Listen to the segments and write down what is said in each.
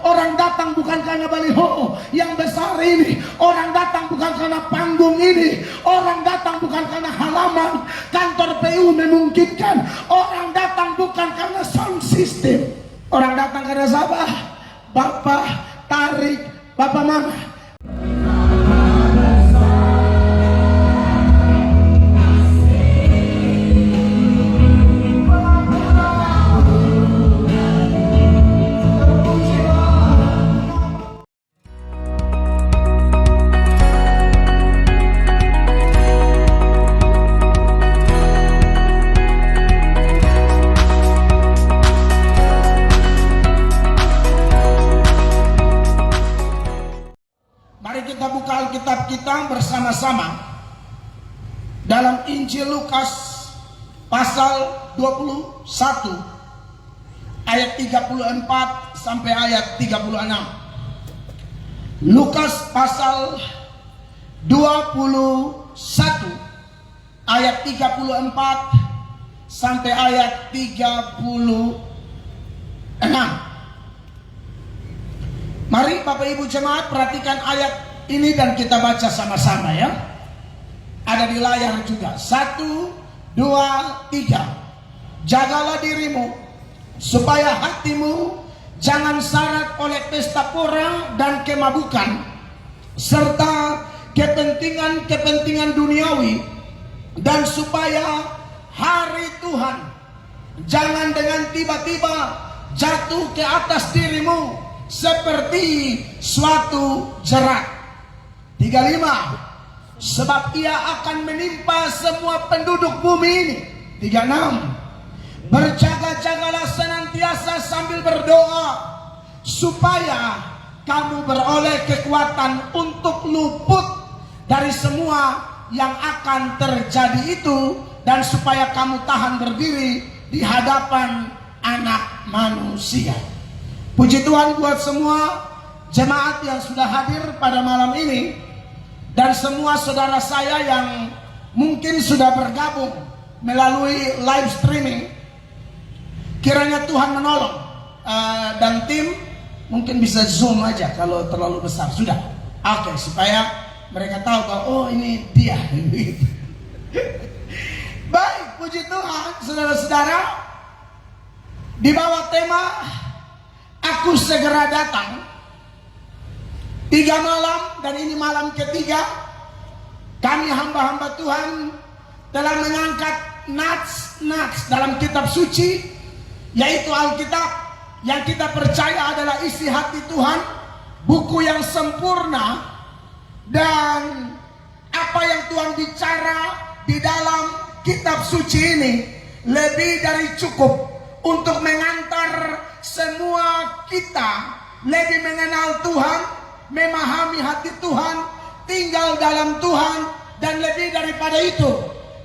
Orang datang bukan karena baliho yang besar ini. Orang datang bukan karena panggung ini. Orang datang bukan karena halaman kantor PU memungkinkan. Orang datang bukan karena sound system. Orang datang karena siapa? Bapak tarik, Bapak Mama. Kita buka Alkitab kita bersama-sama dalam Injil Lukas pasal 21 ayat 34 sampai ayat 36. Lukas pasal 21 ayat 34 sampai ayat 36. Mari Bapak Ibu jemaat perhatikan ayat ini dan kita baca sama-sama ya. Ada di layar juga. 1, 2, 3. Jagalah dirimu supaya hatimu jangan syarat oleh pesta pora dan kemabukan serta kepentingan-kepentingan duniawi, dan supaya hari Tuhan jangan dengan tiba-tiba jatuh ke atas dirimu seperti suatu jerat. 35. Sebab ia akan menimpa semua penduduk bumi ini. 36. Berjaga-jagalah senantiasa sambil berdoa, supaya kamu beroleh kekuatan untuk luput dari semua yang akan terjadi itu, dan supaya kamu tahan berdiri di hadapan Anak Manusia. Puji Tuhan buat semua jemaat yang sudah hadir pada malam ini, dan semua saudara saya yang mungkin sudah bergabung melalui live streaming. Kiranya Tuhan menolong, dan tim mungkin bisa zoom aja kalau terlalu besar. Sudah, oke, supaya mereka tahu bahwa oh ini dia. Baik, puji Tuhan saudara-saudara. Di bawah tema Aku segera datang, 3 malam, dan ini malam ketiga, kami hamba-hamba Tuhan telah mengangkat nats dalam kitab suci, yaitu Alkitab yang kita percaya adalah isi hati Tuhan, buku yang sempurna, dan apa yang Tuhan bicara di dalam kitab suci ini lebih dari cukup untuk mengantar semua kita lebih mengenal Tuhan, memahami hati Tuhan, tinggal dalam Tuhan, dan lebih daripada itu,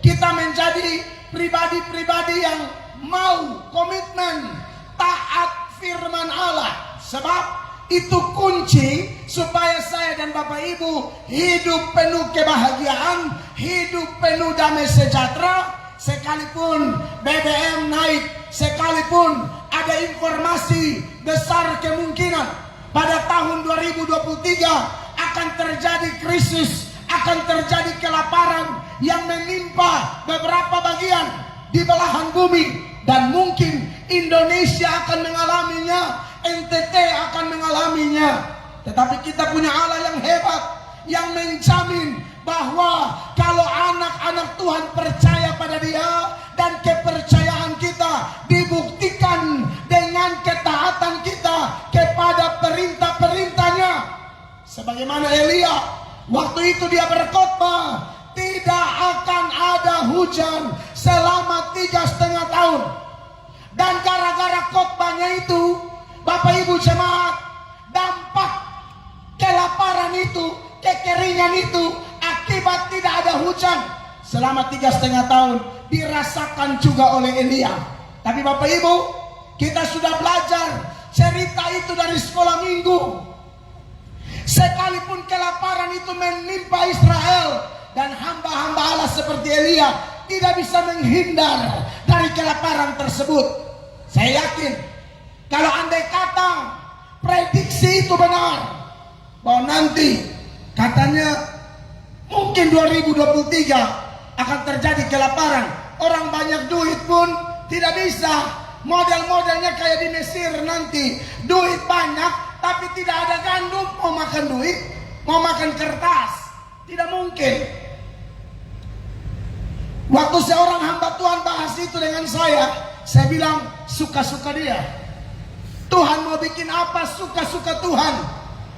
kita menjadi pribadi-pribadi yang mau komitmen taat firman Allah. Sebab itu kunci supaya saya dan Bapak Ibu hidup penuh kebahagiaan, hidup penuh damai sejahtera, sekalipun BBM naik, sekalipun ada informasi besar kemungkinan pada tahun 2023 akan terjadi krisis, akan terjadi kelaparan yang menimpa beberapa bagian di belahan bumi, dan mungkin Indonesia akan mengalaminya, NTT akan mengalaminya. Tetapi kita punya Allah yang hebat, yang menjamin bahwa kalau anak-anak Tuhan percaya pada Dia, dan kepercayaan kita dibuktikan dengan ketaatan kita kepada perintah-perintahnya. Sebagaimana Elia, waktu itu dia berkhotbah, tidak akan ada hujan selama 3,5 tahun. Dan gara-gara khotbahnya itu, Bapak Ibu jemaat, dampak kelaparan itu, kekeringan itu, akibat tidak ada hujan selama 3,5 tahun dirasakan juga oleh Elia. Tapi Bapak Ibu, kita sudah belajar cerita itu dari sekolah minggu. Sekalipun kelaparan itu menimpa Israel, dan hamba-hamba Allah seperti Elia tidak bisa menghindar dari kelaparan tersebut. Saya yakin kalau andai kata prediksi prediksi itu benar, bahwa nanti katanya mungkin 2023 akan terjadi kelaparan. Orang banyak duit pun tidak bisa. Model-modelnya kayak di Mesir nanti. Duit banyak tapi tidak ada gandum. Mau makan duit, mau makan kertas. Tidak mungkin. Waktu seorang hamba Tuhan bahas itu dengan saya bilang suka-suka dia. Tuhan mau bikin apa, suka-suka Tuhan.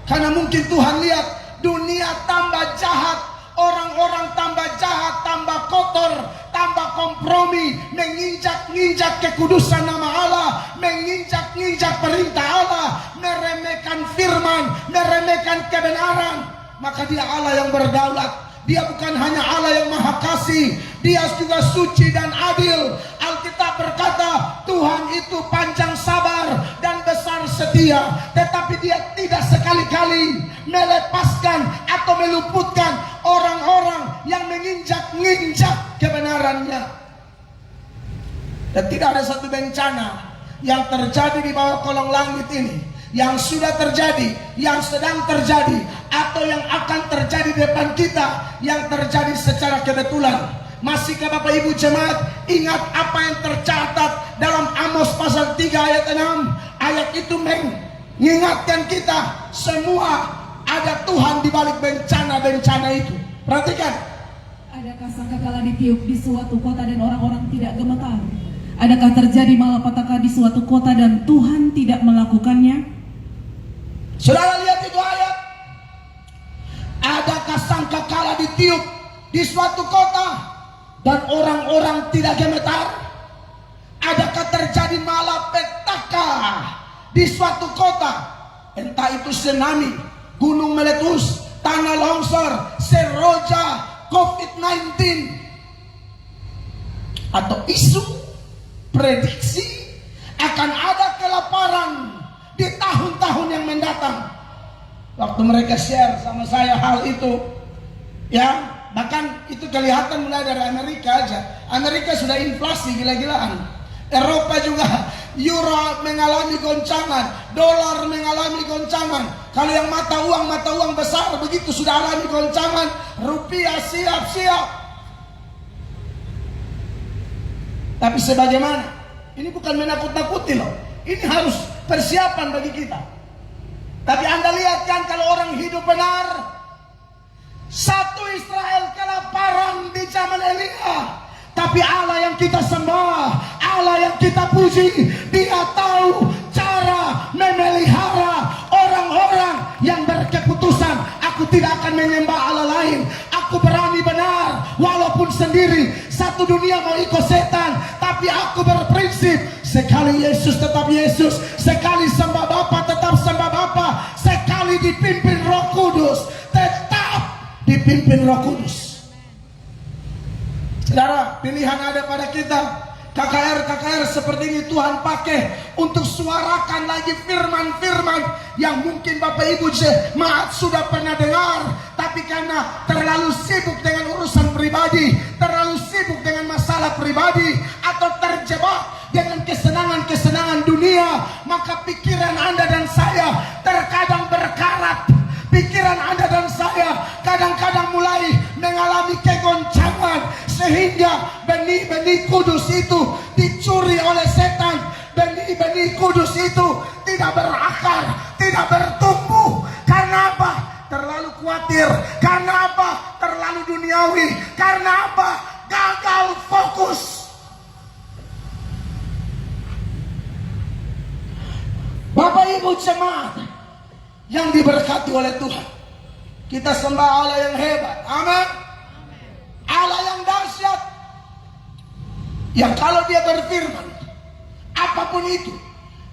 Karena mungkin Tuhan lihat dunia tambah jahat, orang-orang tambah jahat, tambah kotor, tambah kompromi, menginjak-injak kekudusan nama Allah, menginjak-injak perintah Allah, meremehkan firman, meremehkan kebenaran. Maka dia Allah yang berdaulat. Dia bukan hanya Allah yang maha kasih, dia juga suci dan adil. Alkitab berkata Tuhan itu panjang sabar dan besar setia, tetapi dia tidak sekali-kali melepaskan atau meluputkan orang-orang yang menginjak-injak kebenarannya. Dan tidak ada satu bencana yang terjadi di bawah kolong langit ini, yang sudah terjadi, yang sedang terjadi, atau yang akan terjadi di depan kita, yang terjadi secara kebetulan. Masihkah Bapak Ibu jemaat ingat apa yang tercatat dalam Amos pasal 3 ayat 6? Ayat itu mengingatkan kita semua ada Tuhan di balik bencana-bencana itu. Perhatikan. Adakah sangkakala ditiup di suatu kota dan orang-orang tidak gemetar? Adakah terjadi malapetaka di suatu kota dan Tuhan tidak melakukannya? Saudara lihat itu ayat. Adakah sangkakala ditiup di suatu kota dan orang-orang tidak gemetar? Adakah terjadi malapetaka di suatu kota? Entah itu tsunami, gunung meletus, tanah longsor, seroja, COVID-19, atau isu prediksi akan ada kelaparan di tahun-tahun yang mendatang. Waktu mereka share sama saya hal itu, ya, bahkan itu kelihatan mulai dari Amerika aja. Amerika sudah inflasi gila-gilaan. Eropa juga, euro mengalami goncangan, dolar mengalami goncangan. Kalau yang mata uang besar begitu sudah alami goncangan, rupiah siap-siap. Tapi sebagaimana, ini bukan menakut-nakuti loh. Ini harus persiapan bagi kita. Tapi Anda lihat kan kalau orang hidup benar, satu Israel kelaparan di zaman Elia. Tapi Allah yang kita sembah, Allah yang kita puji, dia tahu cara memelihara orang-orang yang berkeputusan. Aku tidak akan menyembah Allah lain. Aku berani benar, walaupun sendiri. Satu dunia mau ikut setan, tapi aku berprinsip. Sekali Yesus tetap Yesus, sekali sembah Bapa tetap sembah Bapa, sekali dipimpin Roh Kudus tetap dipimpin Roh Kudus. Saudara, pilihan ada pada kita. KKR seperti ini Tuhan pakai untuk suarakan lagi firman-firman yang mungkin Bapak Ibu jemaat sudah pernah dengar, tapi karena terlalu sibuk dengan urusan pribadi, terlalu sibuk dengan masalah pribadi, atau terjebak dengan kesenangan-kesenangan dunia, maka pikiran Anda dan saya terkadang berkarat. Pikiran Anda dan saya kadang-kadang mulai mengalami kegoncangan, sehingga benih-benih kudus itu dicuri oleh setan. Benih-benih kudus itu tidak berakar, tidak bertumbuh. Karena apa? Terlalu khawatir. Karena apa? Terlalu duniawi. Karena apa? Gagal fokus. Bapak Ibu jemaat yang diberkati oleh Tuhan, kita sembah Allah yang hebat. Amin. Allah yang dahsyat, yang kalau dia berfirman, apapun itu,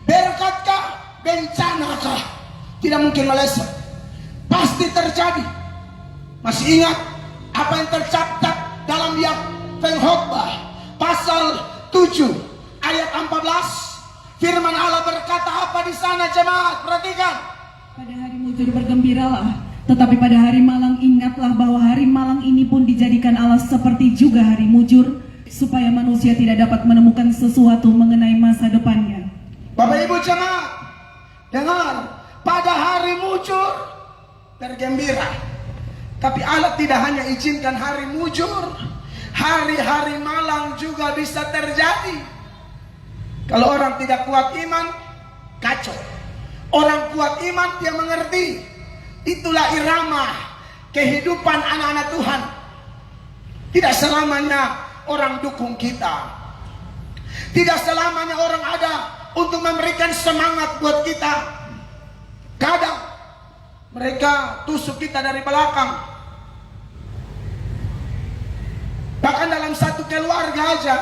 berkatkah, bencanakah, tidak mungkin meleset, pasti terjadi. Masih ingat apa yang tercatat dalam Pengkhotbah pasal 7 ayat 14? Firman Allah berkata apa di sana jemaat? Perhatikan. Pada hari mujur bergembiralah, tetapi pada hari malang ingatlah bahwa hari malang ini pun dijadikan Allah seperti juga hari mujur, supaya manusia tidak dapat menemukan sesuatu mengenai masa depannya. Bapak Ibu jemaat, dengar, pada bergembira. Tapi Allah tidak hanya izinkan hari mujur, hari-hari malang juga bisa terjadi. Kalau orang tidak kuat iman, kacau. Orang kuat iman dia mengerti. Itulah irama kehidupan anak-anak Tuhan. Tidak selamanya orang dukung kita. Tidak selamanya orang ada untuk memberikan semangat buat kita. Kadang mereka tusuk kita dari belakang. Bahkan dalam satu keluarga aja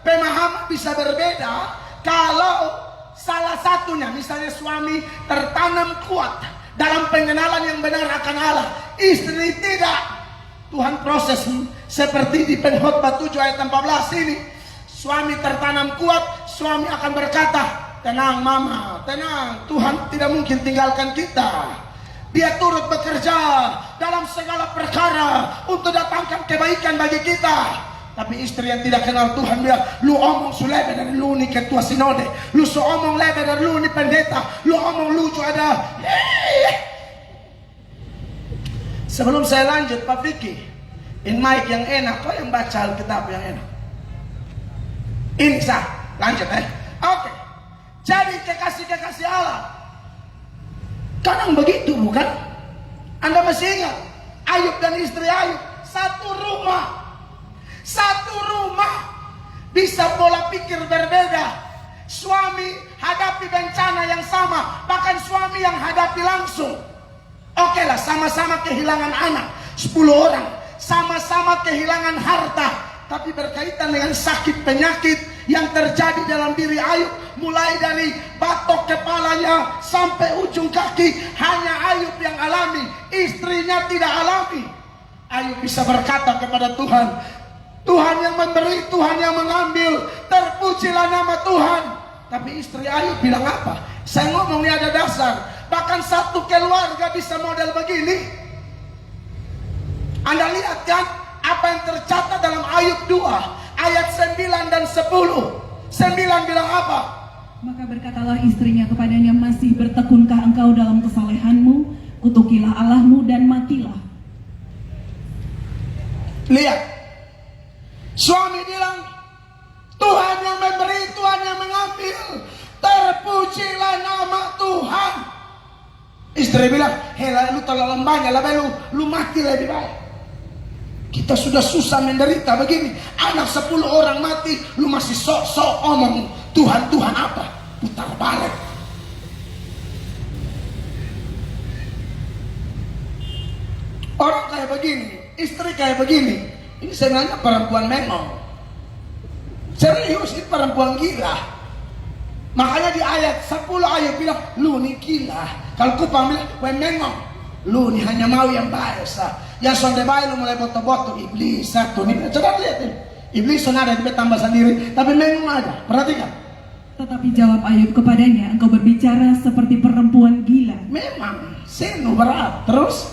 pemahaman bisa berbeda. Kalau salah satunya, misalnya suami tertanam kuat dalam pengenalan yang benar akan Allah, istri tidak. Tuhan proses seperti di Pengkhotbah 7 ayat 14 ini. Suami tertanam kuat, suami akan berkata, tenang mama, tenang, Tuhan tidak mungkin tinggalkan kita. Dia turut bekerja dalam segala perkara untuk datangkan kebaikan bagi kita. Tapi istri yang tidak kenal Tuhan bilang, lu omong su lebe dari lu ni ketua sinode, lu su omong lebe dari lu ni pendeta, lu omong lucu ada. Sebelum saya lanjut, Pak Vicky, in mic yang enak, kau yang baca Alkitab yang enak. Ini sah, lanjut Oke. Jadi kekasih-kekasih Allah, kadang begitu bukan? Anda masih ingat Ayub dan istri Ayub, satu rumah bisa pola pikir berbeda. Suami hadapi bencana yang sama, bahkan suami yang hadapi langsung. Oke lah, sama-sama kehilangan anak 10 orang, sama-sama kehilangan harta, tapi berkaitan dengan sakit penyakit yang terjadi dalam diri Ayub, mulai dari batok kepalanya sampai ujung kaki, hanya Ayub yang alami, istrinya tidak alami. Ayub bisa berkata kepada Tuhan, Tuhan yang memberi, Tuhan yang mengambil, terpujilah nama Tuhan. Tapi istri Ayub bilang apa? Saya ngomong ini ada dasar. Bahkan satu keluarga bisa model begini. Anda lihat kan apa yang tercatat dalam Ayub 2 ayat 9 dan 10. 9 bilang apa? Maka berkatalah istrinya kepadanya, masih bertekunkah engkau dalam kesalehanmu? Kutukilah Allahmu dan matilah. Lihat, suami bilang, Tuhan yang memberi, Tuhan yang mengambil, terpujilah nama Tuhan. Istri bilang, hela lu terlalu banyak lah, lu mati lebih baik. Kita sudah susah menderita begini, anak 10 orang mati, lu masih sok-sok omong Tuhan apa? Putar balik. Orang kayak begini, istri kayak begini, ini sebenarnya perempuan memang. Serius, ini perempuan gila. Makanya di ayat 10 Ayub bilang, lu nih gila. Kalau kupang bilang, memang lu nih hanya mau yang baik sah. Yang sonde baik lu mulai boto-boto, iblis satu nih. Coba lihat ini, iblis son ada dia tambah sendiri, tapi memang ada. Perhatikan. Tetapi jawab Ayub kepadanya, engkau berbicara seperti perempuan gila. Memang seno berat. Terus,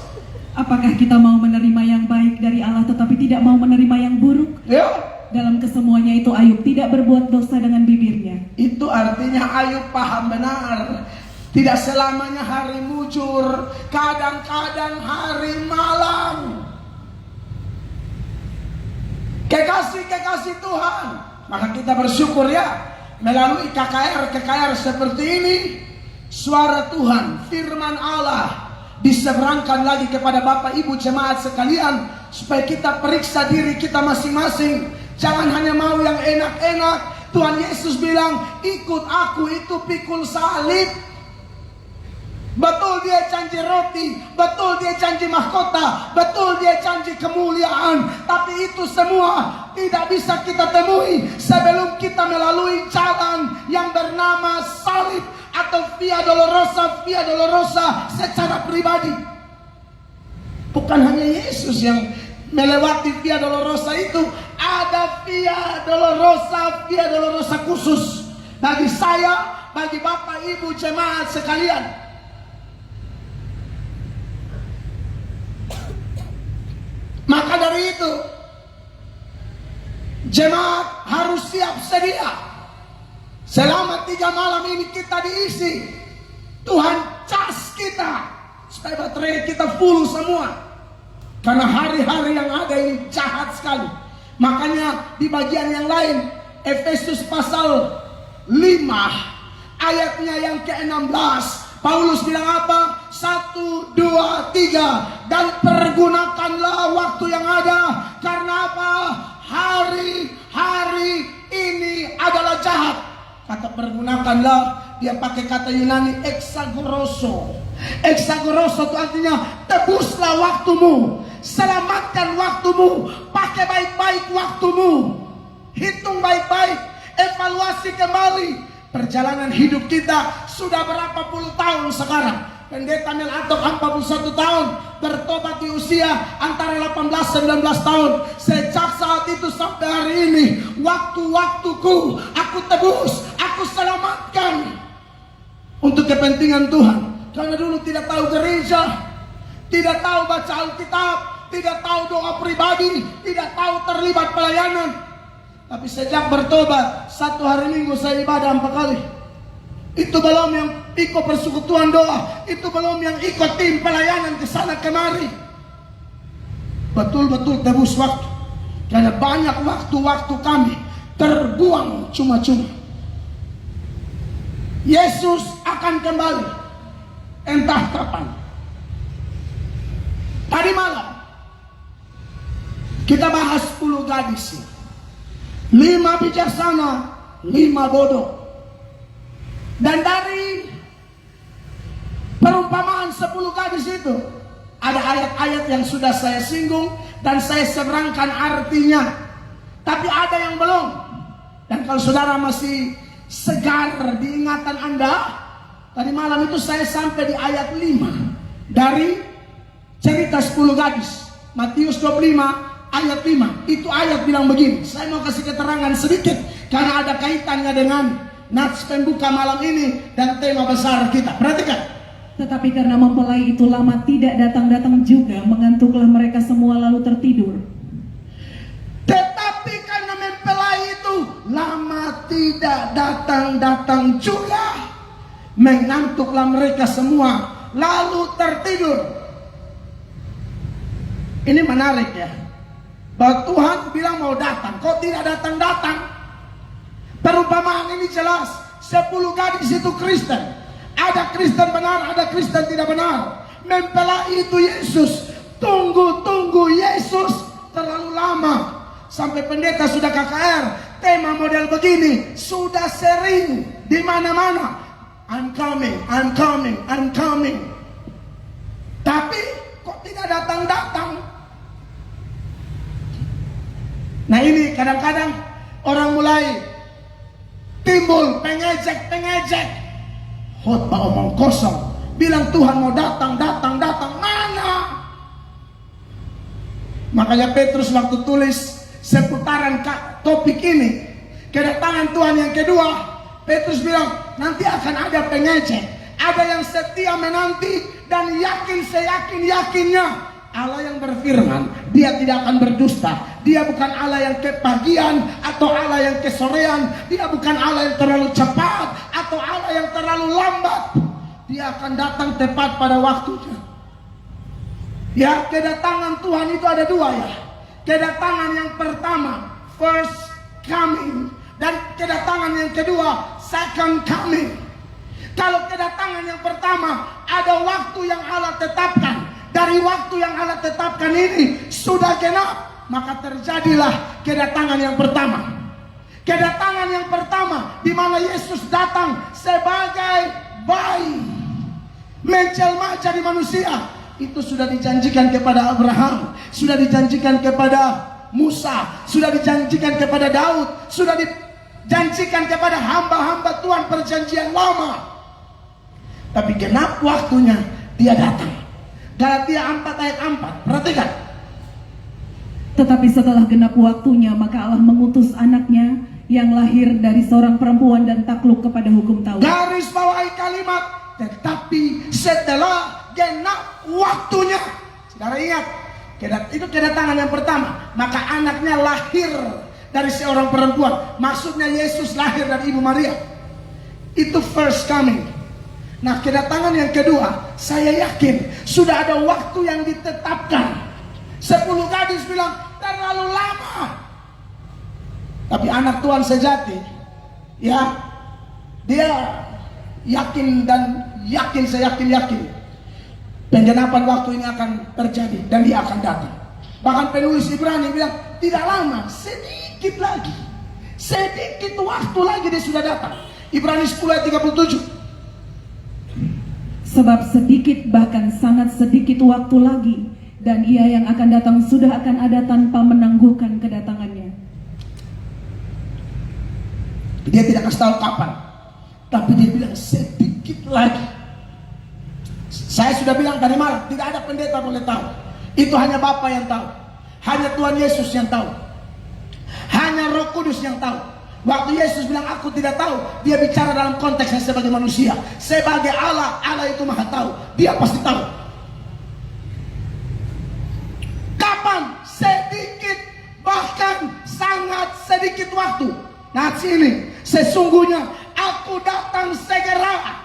apakah kita mau menerima yang baik dari Allah tetapi tidak mau menerima yang buruk? ya. Dalam kesemuanya itu Ayub tidak berbuat dosa dengan bibirnya. Itu artinya Ayub paham benar. Tidak selamanya hari mujur, kadang-kadang hari malam. Kekasih-kekasih Tuhan, maka kita bersyukur ya, melalui KKR seperti ini, suara Tuhan, firman Allah diseberangkan lagi kepada Bapak Ibu jemaat sekalian, supaya kita periksa diri kita masing-masing. Jangan hanya mau yang enak-enak. Tuhan Yesus bilang, ikut aku, itu pikul salib. Betul dia janji roti, betul dia janji mahkota, betul dia janji kemuliaan. Tapi itu semua tidak bisa kita temui sebelum kita melalui jalan yang bernama salib atau via dolorosa secara pribadi. Bukan hanya Yesus yang melewati via dolorosa itu, ada via dolorosa khusus bagi saya, bagi Bapak Ibu jemaat sekalian. Maka dari itu, jemaat harus siap sedia. Selama 3 malam ini kita diisi, Tuhan cas kita supaya baterai kita full semua. Karena hari-hari yang ada ini jahat sekali. Makanya di bagian yang lain, Efesus pasal 5 ayatnya yang ke-16, Paulus bilang apa? 1, 2, 3. Dan pergunakanlah waktu yang ada. Karena apa? Hari-hari ini adalah jahat. Kata pergunakanlah, dia pakai kata Yunani exagoroso. Exagoroso itu artinya tebuslah waktumu, selamatkan waktumu, pakai baik-baik waktumu, hitung baik-baik, evaluasi kembali perjalanan hidup kita. Sudah berapa puluh tahun sekarang? Pendeta Melatok 41 tahun, bertobat di usia antara 18-19 tahun. Sejak saat itu sampai hari ini, waktu-waktuku aku tebus, aku selamatkan untuk kepentingan Tuhan. Karena dulu tidak tahu gereja, tidak tahu baca Alkitab, tidak tahu doa pribadi, tidak tahu terlibat pelayanan. Tapi sejak bertobat, 1 hari Minggu saya ibadah 4 kali. Itu belum yang ikut persekutuan doa, itu belum yang ikut tim pelayanan ke sana kemari. Betul-betul tebus waktu. Karena banyak waktu-waktu kami terbuang cuma-cuma. Yesus akan kembali, entah kapan. Tadi malam kita bahas 10 gadis, 5 bijaksana, 5 bodoh. Dan dari perumpamaan 10 gadis itu, ada ayat-ayat yang sudah saya singgung dan saya seberangkan artinya. Tapi ada yang belum. Dan kalau saudara masih segar di ingatan Anda, tadi malam itu saya sampai di ayat 5 dari cerita 10 gadis, Matius 25 ayat 5. Itu ayat bilang begini. Saya mau kasih keterangan sedikit karena ada kaitannya dengan nats pembuka malam ini dan tema besar kita. Perhatikan. Tetapi karena mempelai itu lama tidak datang-datang juga, mengantuklah mereka semua lalu tertidur. Tetapi karena mempelai itu lama tidak datang-datang juga, mengantuklah mereka semua lalu tertidur. Ini menarik ya, bahwa Tuhan bilang mau datang, kok tidak datang-datang. Perumpamaan ini jelas. 10 gadis itu Kristen. Ada Kristen benar, ada Kristen tidak benar. Mempelai itu Yesus. Tunggu Yesus terlalu lama. Sampai pendeta sudah KKR, tema model begini sudah sering di mana-mana. I'm coming, I'm coming, I'm coming. Tapi kok tidak datang-datang? Nah ini kadang-kadang orang mulai timbul pengejek. Khotbah omong kosong. Bilang Tuhan mau datang. Mana? Makanya Petrus waktu tulis seputaran topik ini, kedatangan Tuhan yang kedua, Petrus bilang nanti akan ada pengejek. Ada yang setia menanti dan yakin seyakin-yakinnya. Allah yang berfirman, dia tidak akan berdusta. Dia bukan Allah yang kepagian atau Allah yang kesorean. Dia bukan Allah yang terlalu cepat atau Allah yang terlalu lambat. Dia akan datang tepat pada waktunya. Ya, kedatangan Tuhan itu ada 2 ya. Kedatangan yang pertama, first coming, dan kedatangan yang kedua, second coming. Kalau kedatangan yang pertama, ada waktu yang Allah tetapkan. Dari waktu yang Allah tetapkan ini sudah genap, maka terjadilah kedatangan yang pertama. Kedatangan yang pertama di mana Yesus datang sebagai bayi, menjelma jadi manusia. Itu sudah dijanjikan kepada Abraham, sudah dijanjikan kepada Musa, sudah dijanjikan kepada Daud, sudah dijanjikan kepada hamba-hamba Tuhan perjanjian lama. Tapi genap waktunya dia datang. Galatia 4 ayat 4, perhatikan. Tetapi setelah genap waktunya, maka Allah mengutus anaknya yang lahir dari seorang perempuan dan takluk kepada hukum Taurat. Garis bawahi kalimat, tetapi setelah genap waktunya. Saudara ingat, itu kedatangan yang pertama. Maka anaknya lahir dari seorang perempuan. Maksudnya Yesus lahir dari Ibu Maria. Itu first coming. Nah, kedatangan yang kedua, saya yakin sudah ada waktu yang ditetapkan. 10 gadis bilang terlalu lama. Tapi anak Tuhan sejati, ya, dia yakin dan yakin, saya yakin penggenapan waktu ini akan terjadi dan dia akan datang. Bahkan penulis Ibrani bilang tidak lama, sedikit lagi, sedikit waktu lagi dia sudah datang. Ibrani 10 ayat 37. Sebab sedikit, bahkan sangat sedikit waktu lagi, dan ia yang akan datang sudah akan ada tanpa menangguhkan kedatangannya. Dia tidak kasih tahu kapan, tapi dia bilang sedikit lagi. Saya sudah bilang tadi malam, tidak ada pendeta boleh tahu. Itu hanya Bapa yang tahu, hanya Tuhan Yesus yang tahu, hanya Roh Kudus yang tahu. Waktu Yesus bilang aku tidak tahu, dia bicara dalam konteksnya sebagai manusia. Sebagai Allah, Allah itu maha tahu, dia pasti tahu. Kapan? Sedikit, bahkan sangat sedikit waktu. Nah sini, sesungguhnya aku datang segera.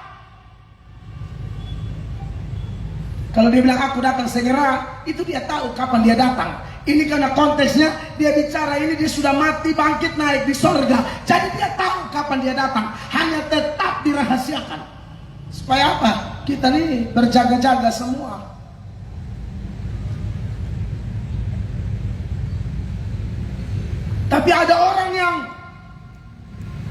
Kalau dia bilang aku datang segera, itu dia tahu kapan dia datang. Ini karena konteksnya dia bicara ini dia sudah mati bangkit naik di sorga. Jadi dia tahu kapan dia datang. Hanya tetap dirahasiakan. Supaya apa? Kita ini berjaga-jaga semua. Tapi ada orang yang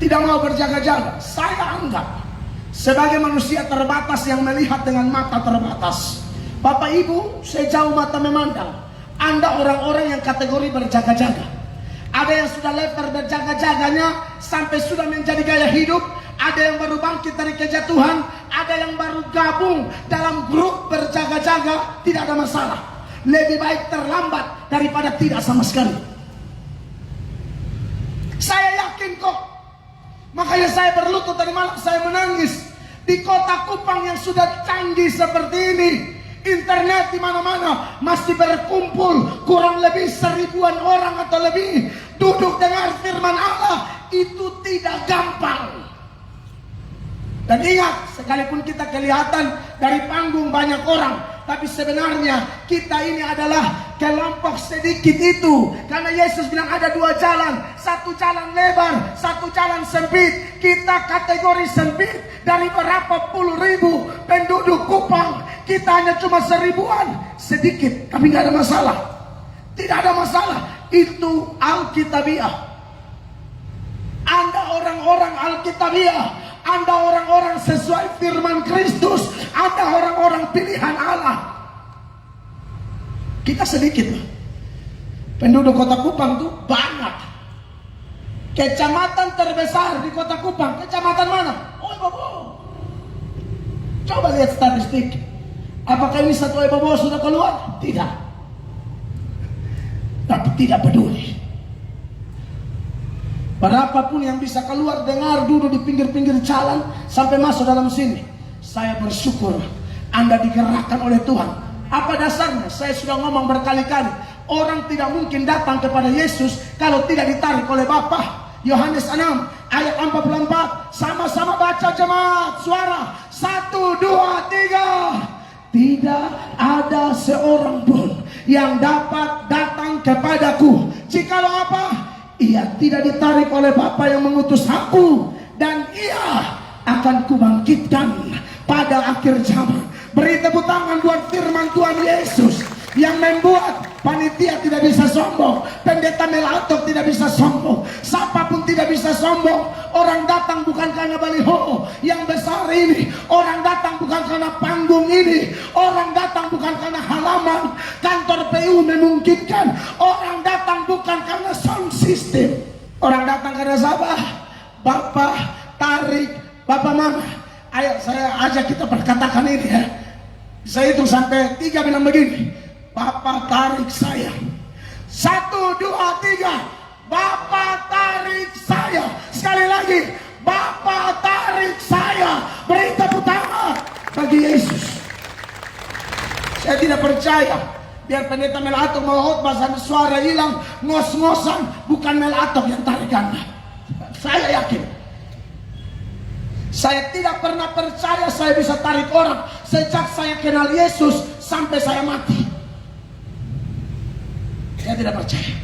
tidak mau berjaga-jaga. Saya anggap sebagai manusia terbatas yang melihat dengan mata terbatas. Bapak Ibu, sejauh mata memandang, Anda orang-orang yang kategori berjaga-jaga. Ada yang sudah lebar berjaga-jaganya sampai sudah menjadi gaya hidup. Ada yang baru bangkit dari kejatuhan. Ada yang baru gabung dalam grup berjaga-jaga. Tidak ada masalah. Lebih baik terlambat daripada tidak sama sekali. Saya yakin kok. Makanya saya berlutut tadi malam, saya menangis. Di kota Kupang yang sudah canggih seperti ini, internet di mana-mana masih berkumpul kurang lebih 1000-an orang atau lebih duduk dengar firman Allah. Itu tidak gampang. Dan ingat, sekalipun kita kelihatan dari panggung banyak orang, tapi sebenarnya kita ini adalah kelompok sedikit itu. Karena Yesus bilang ada 2 jalan, satu jalan lebar, satu jalan sempit. Kita kategori sempit. Dari berapa puluh ribu penduduk Kupang, kita hanya cuma 1000-an. Sedikit, tapi gak ada masalah. Tidak ada masalah. Itu Alkitabiah. Anda orang-orang Alkitabiah. Anda orang-orang sesuai firman Kristus. Anda orang-orang pilihan Allah. Kita sedikit. Penduduk kota Kupang itu banyak. Kecamatan terbesar di kota Kupang, kecamatan mana? Oebobo. Coba lihat statistik. Apakah ini satu Oebobo sudah keluar? Tidak. Tapi tidak peduli. Berapapun yang bisa keluar, dengar duduk di pinggir-pinggir jalan sampai masuk dalam sini. Saya bersyukur Anda digerakkan oleh Tuhan. Apa dasarnya? Saya sudah ngomong berkali-kali. Orang tidak mungkin datang kepada Yesus kalau tidak ditarik oleh Bapa. Yohanes 6 ayat 44. Sama-sama baca jemaat. Suara 1, 2, 3. Tidak ada seorang pun yang dapat datang kepadaku jikalau apa? Ia tidak ditarik oleh Bapa yang mengutus aku, dan ia akan kubangkitkan pada akhir zaman. Beri tepuk tangan buat firman Tuhan Yesus yang membuat panitia tidak bisa sombong, pendeta melatok tidak bisa sombong, siapapun tidak bisa sombong. Orang datang bukan karena baliho yang besar ini, orang datang bukan karena panggung ini, orang datang bukan karena halaman kantor PU memungkinkan, orang datang bukan karena sound system, orang datang karena sahabat, Bapak tarik, Bapak Mama. Ayo saya ajak kita perkatakan ini ya. Saya hitung sampai 3 bilang begini. Bapak tarik saya. 1, 2, 3. Bapak tarik saya. Sekali lagi. Bapak tarik saya. Beri tepuk tangan bagi Yesus. Saya tidak percaya. Biar pendeta melatok mau khotbah sampai suara hilang, ngos-ngosan, bukan melatok yang tarik Anda. Saya yakin. Saya tidak pernah percaya saya bisa tarik orang sejak saya kenal Yesus sampai saya mati. Saya tidak percaya.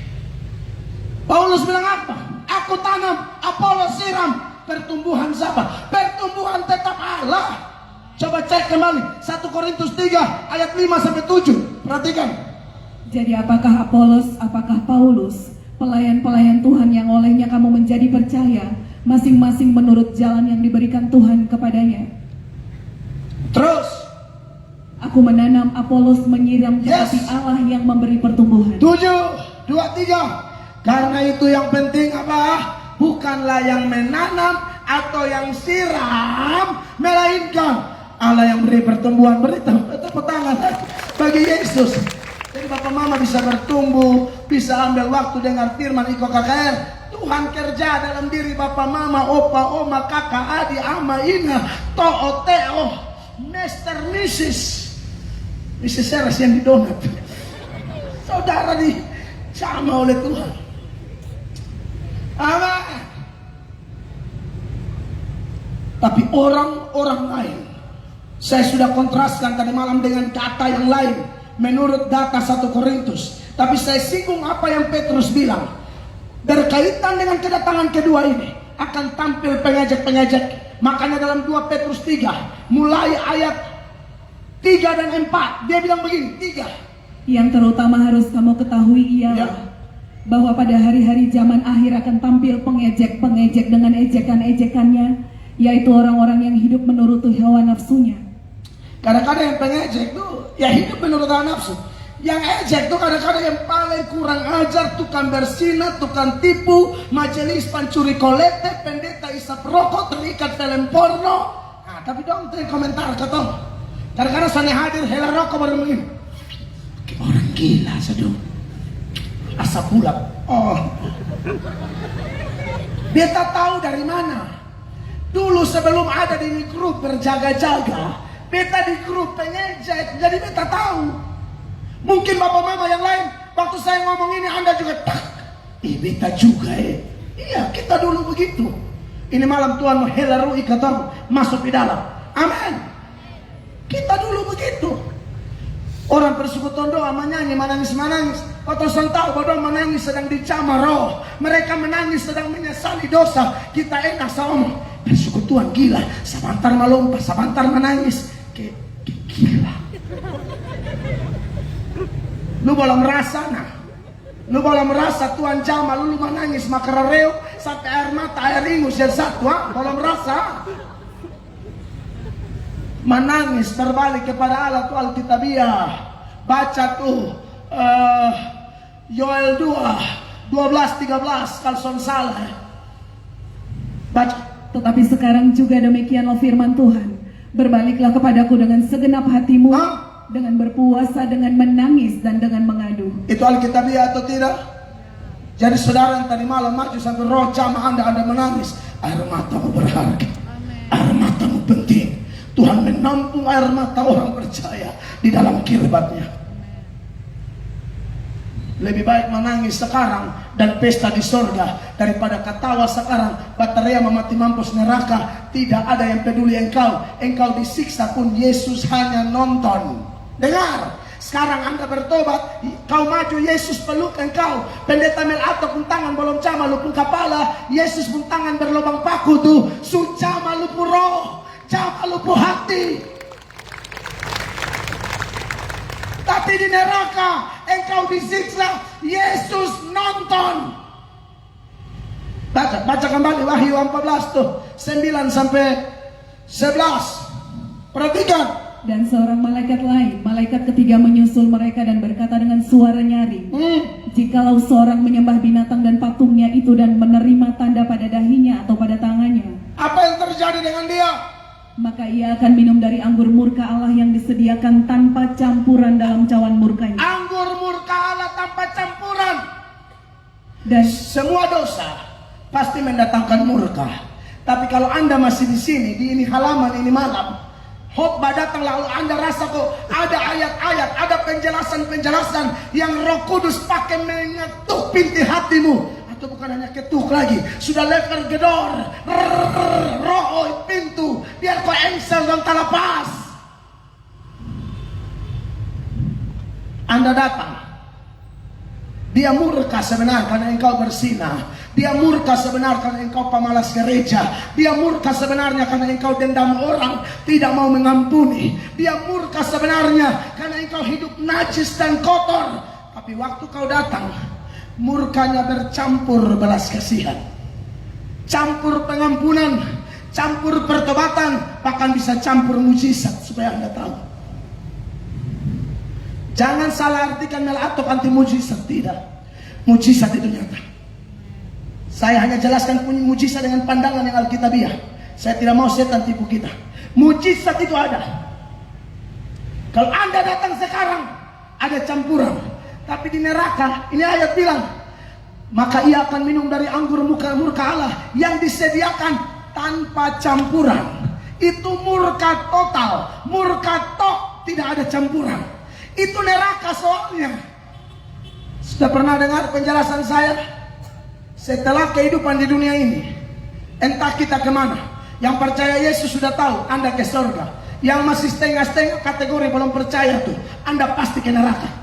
Paulus bilang apa? Aku tanam, Apolos siram. Pertumbuhan siapa? Pertumbuhan tetap Allah. Coba cek kembali 1 Korintus 3 ayat 5 sampai 7. Perhatikan. Jadi apakah Apolos, apakah Paulus, pelayan-pelayan Tuhan yang olehnya kamu menjadi percaya, masing-masing menurut jalan yang diberikan Tuhan kepadanya? Terus. Aku menanam, Apolos menyiram, tetapi Yes. Allah yang memberi pertumbuhan. 7, 2, 3. Karena itu yang penting apa? Bukanlah yang menanam atau yang siram, melainkan Allah yang beri pertumbuhan. Beri tepuk tangan bagi Yesus. Jadi Bapak Mama bisa bertumbuh, bisa ambil waktu dengar firman Iko KKR. Tuhan kerja dalam diri Bapak Mama, Opa, Oma, Kakak, Adi, Ama, Ina, To'o, Teo, Mr. Mrs. Seres yang didonat. Saudara sama oleh Tuhan. Amin. Tapi orang-orang lain, saya sudah kontraskan tadi malam dengan kata yang lain menurut data 1 Korintus. Tapi saya singgung apa yang Petrus bilang. Berkaitan dengan kedatangan kedua ini akan tampil pengejek-pengejek. Makanya dalam 2 Petrus 3 mulai ayat 3 dan 4 dia bilang begini. 3. Yang terutama harus kamu ketahui ialah bahwa pada hari-hari zaman akhir akan tampil pengejek-pengejek dengan ejekan-ejekannya, yaitu orang-orang yang hidup menurut hawa nafsunya. Kadang-kadang yang pengejek tuh ya hidup menurut hawa nafsu. Yang ejek tuh kadang-kadang yang paling kurang ajar, tukang bersina, tukang tipu, majelis pancuri kolekte, pendeta isap rokok, terikat film porno. Nah, tapi dong tuh komentar ketong. Kadang-kadang sana hadir hela rokok baru begini. Orang gila sedung. Asap pulap. Oh. Beta tahu dari mana. Dulu sebelum ada di grup berjaga-jaga, beta di grup pengejek, jadi beta tahu. Mungkin Bapak Mama yang lain, waktu saya ngomong ini Anda juga tak. Beta juga Iya, kita dulu begitu. Ini malam Tuhan menghelarui ketong masuk di dalam. Amin. Kita dulu begitu. Orang persekutuan doa menyanyi, menangis. Otosan tahu bahwa menangis sedang dicamar roh. Mereka menangis sedang menyesali dosa. Kita enak sama persekutuan gila. Sebentar melompat, sebentar menangis. Gila. Lu boleh merasa nah. Lu boleh merasa Tuhan jama lu menangis makarareo sampai air mata air ingus yang satu, boleh merasa. Menangis berbalik kepada Allah tuh Alkitabiah. Baca tuh Yoel 2 12-13 kalau son salah. Baca. Tetapi sekarang juga demikianlah firman Tuhan. Berbaliklah kepadaku dengan segenap hatimu, dengan berpuasa, dengan menangis, dan dengan mengadu. Itu Alkitabiah atau tidak? Jadi saudara yang tadi malam maju sampai roh jama Anda menangis. Air matamu berharga. Air matamu penting. Tuhan menampung air mata orang percaya di dalam kirbatnya. Lebih baik menangis sekarang dan pesta di sorga daripada ketawa sekarang baterai memati mampus neraka. Tidak ada yang peduli engkau. Engkau disiksa pun Yesus hanya nonton. Dengar, sekarang Anda bertobat, kau maju, Yesus peluk engkau. Pendeta Melato pun tangan bolong cama lupung kepala, Yesus pun tangan berlubang paku tuh. Sucama lupu roh, cama lupu hati. Tapi di neraka engkau disiksa, Yesus nonton. Baca kembali Wahyu 14 tuh 9 sampai 11. Perhatikan. Dan seorang malaikat lain, malaikat ketiga menyusul mereka dan berkata dengan suara nyaring, jikalau seorang menyembah binatang dan patungnya itu dan menerima tanda pada dahinya atau pada tangannya, apa yang terjadi dengan dia? maka ia akan minum dari anggur murka Allah yang disediakan tanpa campuran dalam cawan murkanya. Anggur murka Allah tanpa campuran. Dan semua dosa pasti mendatangkan murka. Tapi kalau Anda masih di sini, di ini halaman ini malam, khotbah datang lalu Anda rasa kok ada ayat-ayat, ada penjelasan-penjelasan yang Roh Kudus pakai mengetuk pintu hatimu. itu bukan hanya ketuk lagi, sudah leker gedor, roh pintu, biar kau engsel dan tak lepas. Anda datang, dia murka sebenarnya karena engkau bersinah. Dia murka sebenarnya karena engkau pemalas gereja. Dia murka sebenarnya karena engkau dendam orang, tidak mau mengampuni. Dia murka sebenarnya karena engkau hidup najis dan kotor. Tapi waktu kau datang, murkanya bercampur belas kasihan, campur pengampunan, campur pertobatan, bahkan bisa campur mujizat. Supaya Anda tahu, jangan salah artikan melatok anti mujizat. Tidak, mujizat itu nyata. Saya hanya jelaskan punya mujizat dengan pandangan yang alkitabiah. Saya tidak mau setan tipu kita. Mujizat itu ada. Kalau Anda datang sekarang, ada campuran. Tapi di neraka, ini ayat bilang, maka ia akan minum dari anggur murka Allah yang disediakan tanpa campuran. Itu murka total, murka tok, tidak ada campuran. Itu neraka soalnya. Sudah pernah dengar penjelasan saya? Setelah kehidupan di dunia ini, entah kita kemana. Yang percaya Yesus sudah tahu, Anda ke surga. Yang masih setengah-setengah kategori belum percaya tuh, Anda pasti ke neraka.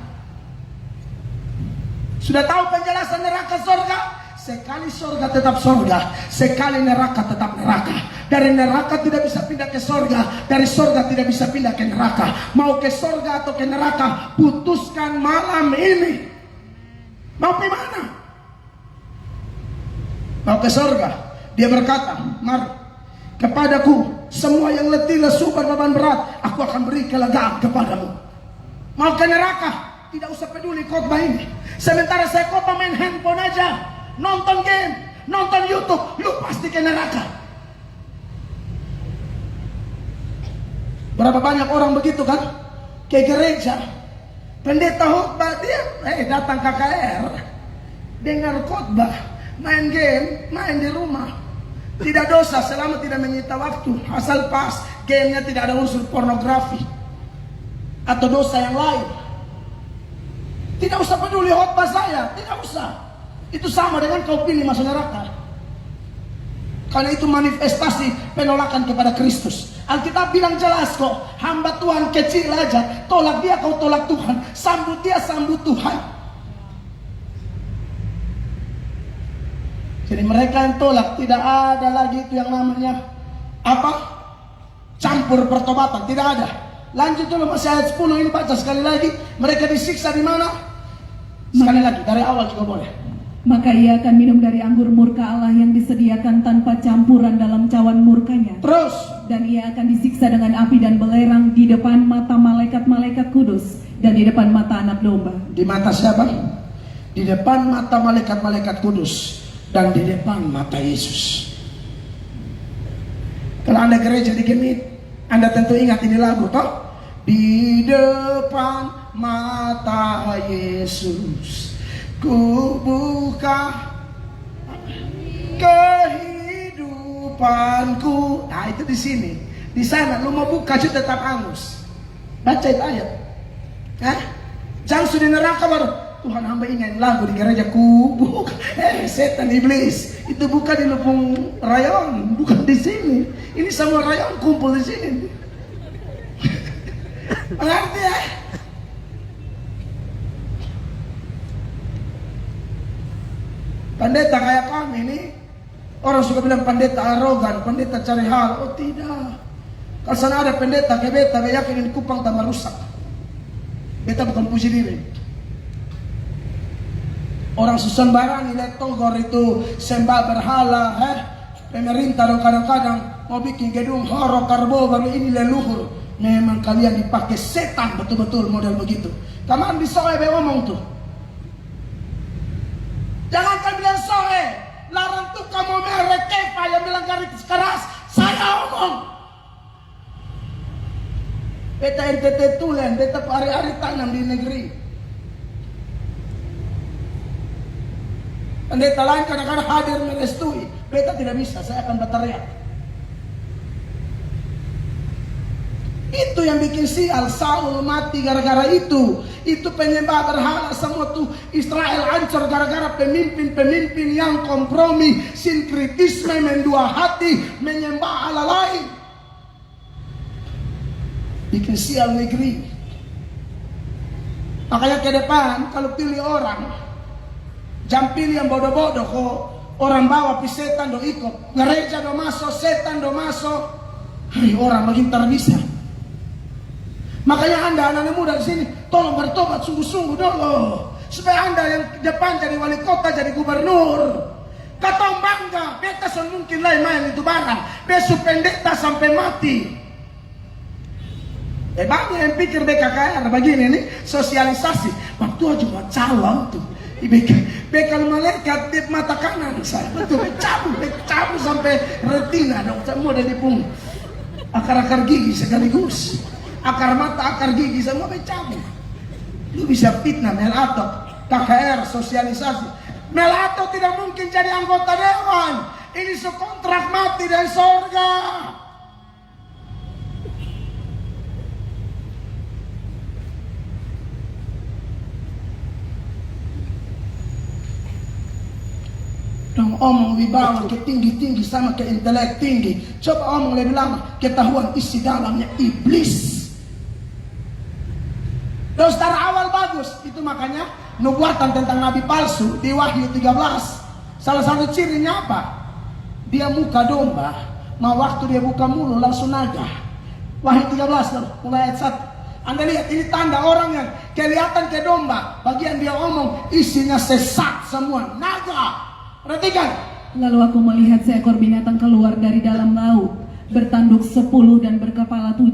Sudah tahu penjelasan neraka surga? Sekali surga tetap surga, sekali neraka tetap neraka. Dari neraka tidak bisa pindah ke surga, dari surga tidak bisa pindah ke neraka. Mau ke surga atau ke neraka, putuskan malam ini. Mau ke mana? Mau ke surga. Dia berkata, mari kepadaku semua yang letih lesu berbeban berat, aku akan beri kelegaan kepadamu. Mau ke neraka? Tidak usah peduli khotbah ini. Sementara saya khotbah main handphone aja, nonton game, nonton YouTube, lu pasti ke neraka. Berapa banyak orang begitu kan? Ke gereja, pendeta khotbah, dia datang KKR, dengar khotbah, main game, main di rumah. Tidak dosa selama tidak menyita waktu, asal pas gamenya tidak ada unsur pornografi atau dosa yang lain. Tidak usah peduli khotbah saya, tidak usah. Itu sama dengan kau pilih masuk neraka. Karena itu manifestasi penolakan kepada Kristus. Alkitab bilang jelas kok, hamba Tuhan kecil aja, tolak dia kau tolak Tuhan, sambut dia sambut Tuhan. Jadi mereka yang tolak, tidak ada lagi itu yang namanya apa? Campur pertobatan, tidak ada. Lanjut dulu masih ayat 10 ini, baca sekali lagi. Mereka disiksa di mana? Sekali lagi dari awal juga boleh. Maka ia akan minum dari anggur murka Allah yang disediakan tanpa campuran dalam cawan murkanya. Terus, dan ia akan disiksa dengan api dan belerang di depan mata malaikat-malaikat kudus dan di depan mata anak domba. Di mata siapa? Di depan mata malaikat-malaikat kudus dan di depan mata Yesus. Kalau Anda gereja di Gemit, Anda tentu ingat ini lagu toh? Di depan mata Yesus ku buka kehidupanku. Nah itu di sini, di sana lu mau buka juga tetap angus. Baca itu ayat. Jangan sudah neraka baru Tuhan hamba ingat lagu di gereja ku buka. Setan iblis itu bukan di Lupung Rayon, bukan di sini. Ini semua rayon kumpul di sini. Mengerti ya? Pendeta kayak kami ini, orang suka bilang pendeta arogan, pendeta cari hal. Oh tidak. Kalau sana ada pendeta kayak beta, yakin ini kupang tambah rusak. Beta bukan puji diri. Orang susun barang nilai togor itu sembah berhala, pemerintah kadang-kadang mau bikin gedung horo karbo baru ini leluhur. Memang kalian dipakai setan betul-betul model begitu. Kamu di soe be ngomong tuh. Jangan kan bilang soe, larang tuh kamu merek kepa yang bilang garis keras. Saya omong. Beta NTT tulen, beta hari-hari tanam di negeri. Pendeta lain kadang-kadang hadir merestui. Beta tidak bisa, saya akan berteriak. Itu yang bikin sial. Saul mati gara-gara itu. Itu penyembah berhala semua tuh. Israel hancur gara-gara pemimpin-pemimpin yang kompromi, sinkritisme, mendua hati, menyembah Allah lain. Bikin sial negeri. Makanya ke depan kalau pilih orang, jangan pilih yang bodoh-bodoh kok. Orang bawa pi setan do ikut, gereja do masuk, setan do masuk. Hai, orang makin terbisa. Makanya Anda anak-anak muda di sini tolong bertobat sungguh-sungguh dulu, supaya Anda yang depan jadi wali kota, jadi gubernur. Katong bangga, beta mungkin lain main itu barang, besok pendeta sampai mati. Banyak yang pikir BKKR begini nih, sosialisasi. Waktu cuma calon tuh. Bekal malaikat di mata kanan saya. Betul, cabut sampai retina dong. Semua dari pung. Akar-akar gigi sekaligus. Akar mata, akar gigi semua cabut. Lu bisa fitnah Melato, KKR, sosialisasi. Melato tidak mungkin jadi anggota dewan. Ini sekontrak mati dari sorga. Dong omong wibawa ke tinggi-tinggi sama ke intelek tinggi. Coba omong lebih lama, ketahuan isi dalamnya iblis. Terus dari awal bagus. Itu makanya nubuatan tentang nabi palsu di Wahyu 13. Salah satu cirinya apa? Dia muka domba, mau waktu dia buka mulut langsung naga. Wahyu 13 mulai ayat 1. Anda lihat ini tanda orang yang kelihatan ke domba, bagian dia omong isinya sesat semua, naga. Perhatikan. Lalu aku melihat seekor binatang keluar dari dalam laut, bertanduk 10 dan berkepala 7.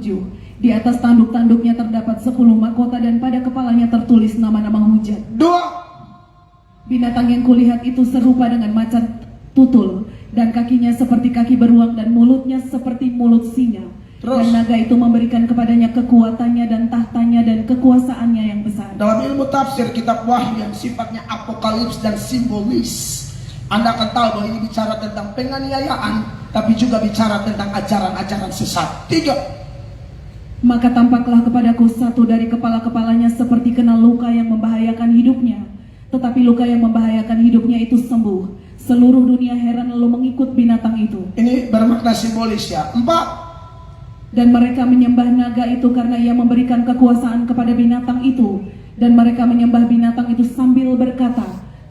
Di atas tanduk-tanduknya terdapat 10 mahkota dan pada kepalanya tertulis nama-nama hujat. 2. Binatang yang kulihat itu serupa dengan macan tutul, dan kakinya seperti kaki beruang dan mulutnya seperti mulut singa. Terus? Dan naga itu memberikan kepadanya kekuatannya dan tahtanya dan kekuasaannya yang besar. Dalam ilmu tafsir kitab Wahyu yang sifatnya apokalips dan simbolis, Anda akan tahu bahwa ini bicara tentang penganiayaan, tapi juga bicara tentang ajaran-ajaran sesat. 3. Maka tampaklah kepadaku satu dari kepala-kepalanya seperti kena luka yang membahayakan hidupnya. Tetapi luka yang membahayakan hidupnya itu sembuh. Seluruh dunia heran lalu mengikut binatang itu. Ini bermakna simbolis ya. 4. Dan mereka menyembah naga itu karena ia memberikan kekuasaan kepada binatang itu. Dan mereka menyembah binatang itu sambil berkata,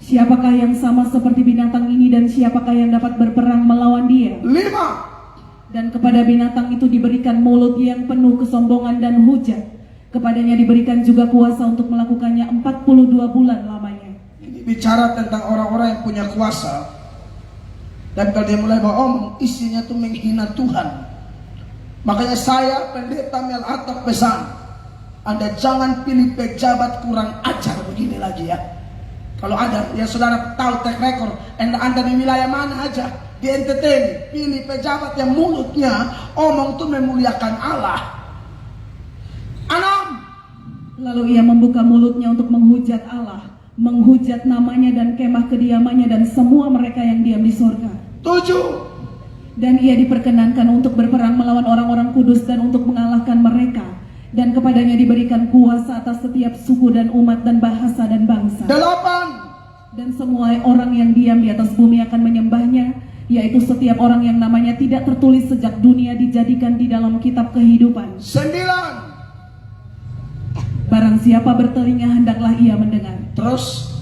siapakah yang sama seperti binatang ini dan siapakah yang dapat berperang melawan dia? 5. Dan kepada binatang itu diberikan mulut yang penuh kesombongan dan hujat. Kepadanya diberikan juga kuasa untuk melakukannya 42 bulan lamanya. Ini bicara tentang orang-orang yang punya kuasa. Dan kalau dia mulai omong, isinya tuh menghina Tuhan. Makanya saya pendeta Melato pesan, Anda jangan pilih pejabat kurang ajar begini lagi ya. Kalau ada yang saudara tahu track record, Anda di wilayah mana aja, di entertain, pilih pejabat yang mulutnya omong tuh memuliakan Allah. 6. Lalu ia membuka mulutnya untuk menghujat Allah, menghujat namanya dan kemah kediamannya dan semua mereka yang diam di surga. 7. Dan ia diperkenankan untuk berperang melawan orang-orang kudus dan untuk mengalahkan mereka. Dan kepadanya diberikan kuasa atas setiap suku dan umat dan bahasa dan bangsa. 8. Dan semua orang yang diam di atas bumi akan menyembahnya, yaitu setiap orang yang namanya tidak tertulis sejak dunia dijadikan di dalam kitab kehidupan. 9. Barang siapa bertelinga hendaklah ia mendengar. Terus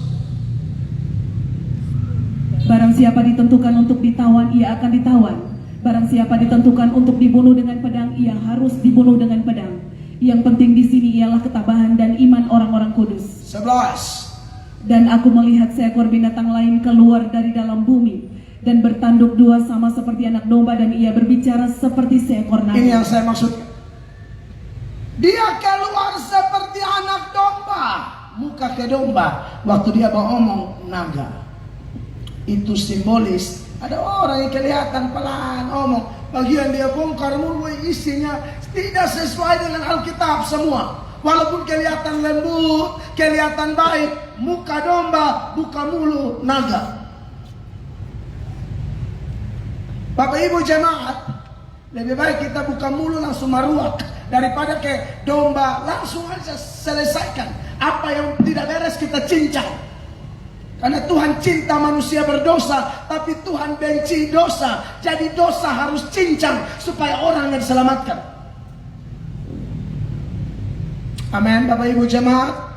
Barang siapa ditentukan untuk ditawan, ia akan ditawan. Barang siapa ditentukan untuk dibunuh dengan pedang, ia harus dibunuh dengan pedang. Yang penting di sini ialah ketabahan dan iman orang-orang kudus. 11. Dan aku melihat seekor binatang lain keluar dari dalam bumi dan bertanduk 2 sama seperti anak domba, dan ia berbicara seperti seekor naga. Ini yang saya maksud. Dia keluar seperti anak domba, muka ke domba. Waktu dia ngomong naga, itu simbolis. Ada orang yang kelihatan pelan omong, bagian dia bongkar mulu isinya tidak sesuai dengan Alkitab semua. Walaupun kelihatan lembut, kelihatan baik, muka domba, buka mulu naga. Bapak Ibu jemaat, lebih baik kita buka mulu langsung maruak daripada ke domba. Langsung aja selesaikan. Apa yang tidak beres kita cincang. Karena Tuhan cinta manusia berdosa, tapi Tuhan benci dosa. Jadi dosa harus cincang supaya orang yang diselamatkan. Amin, Bapak Ibu jemaat.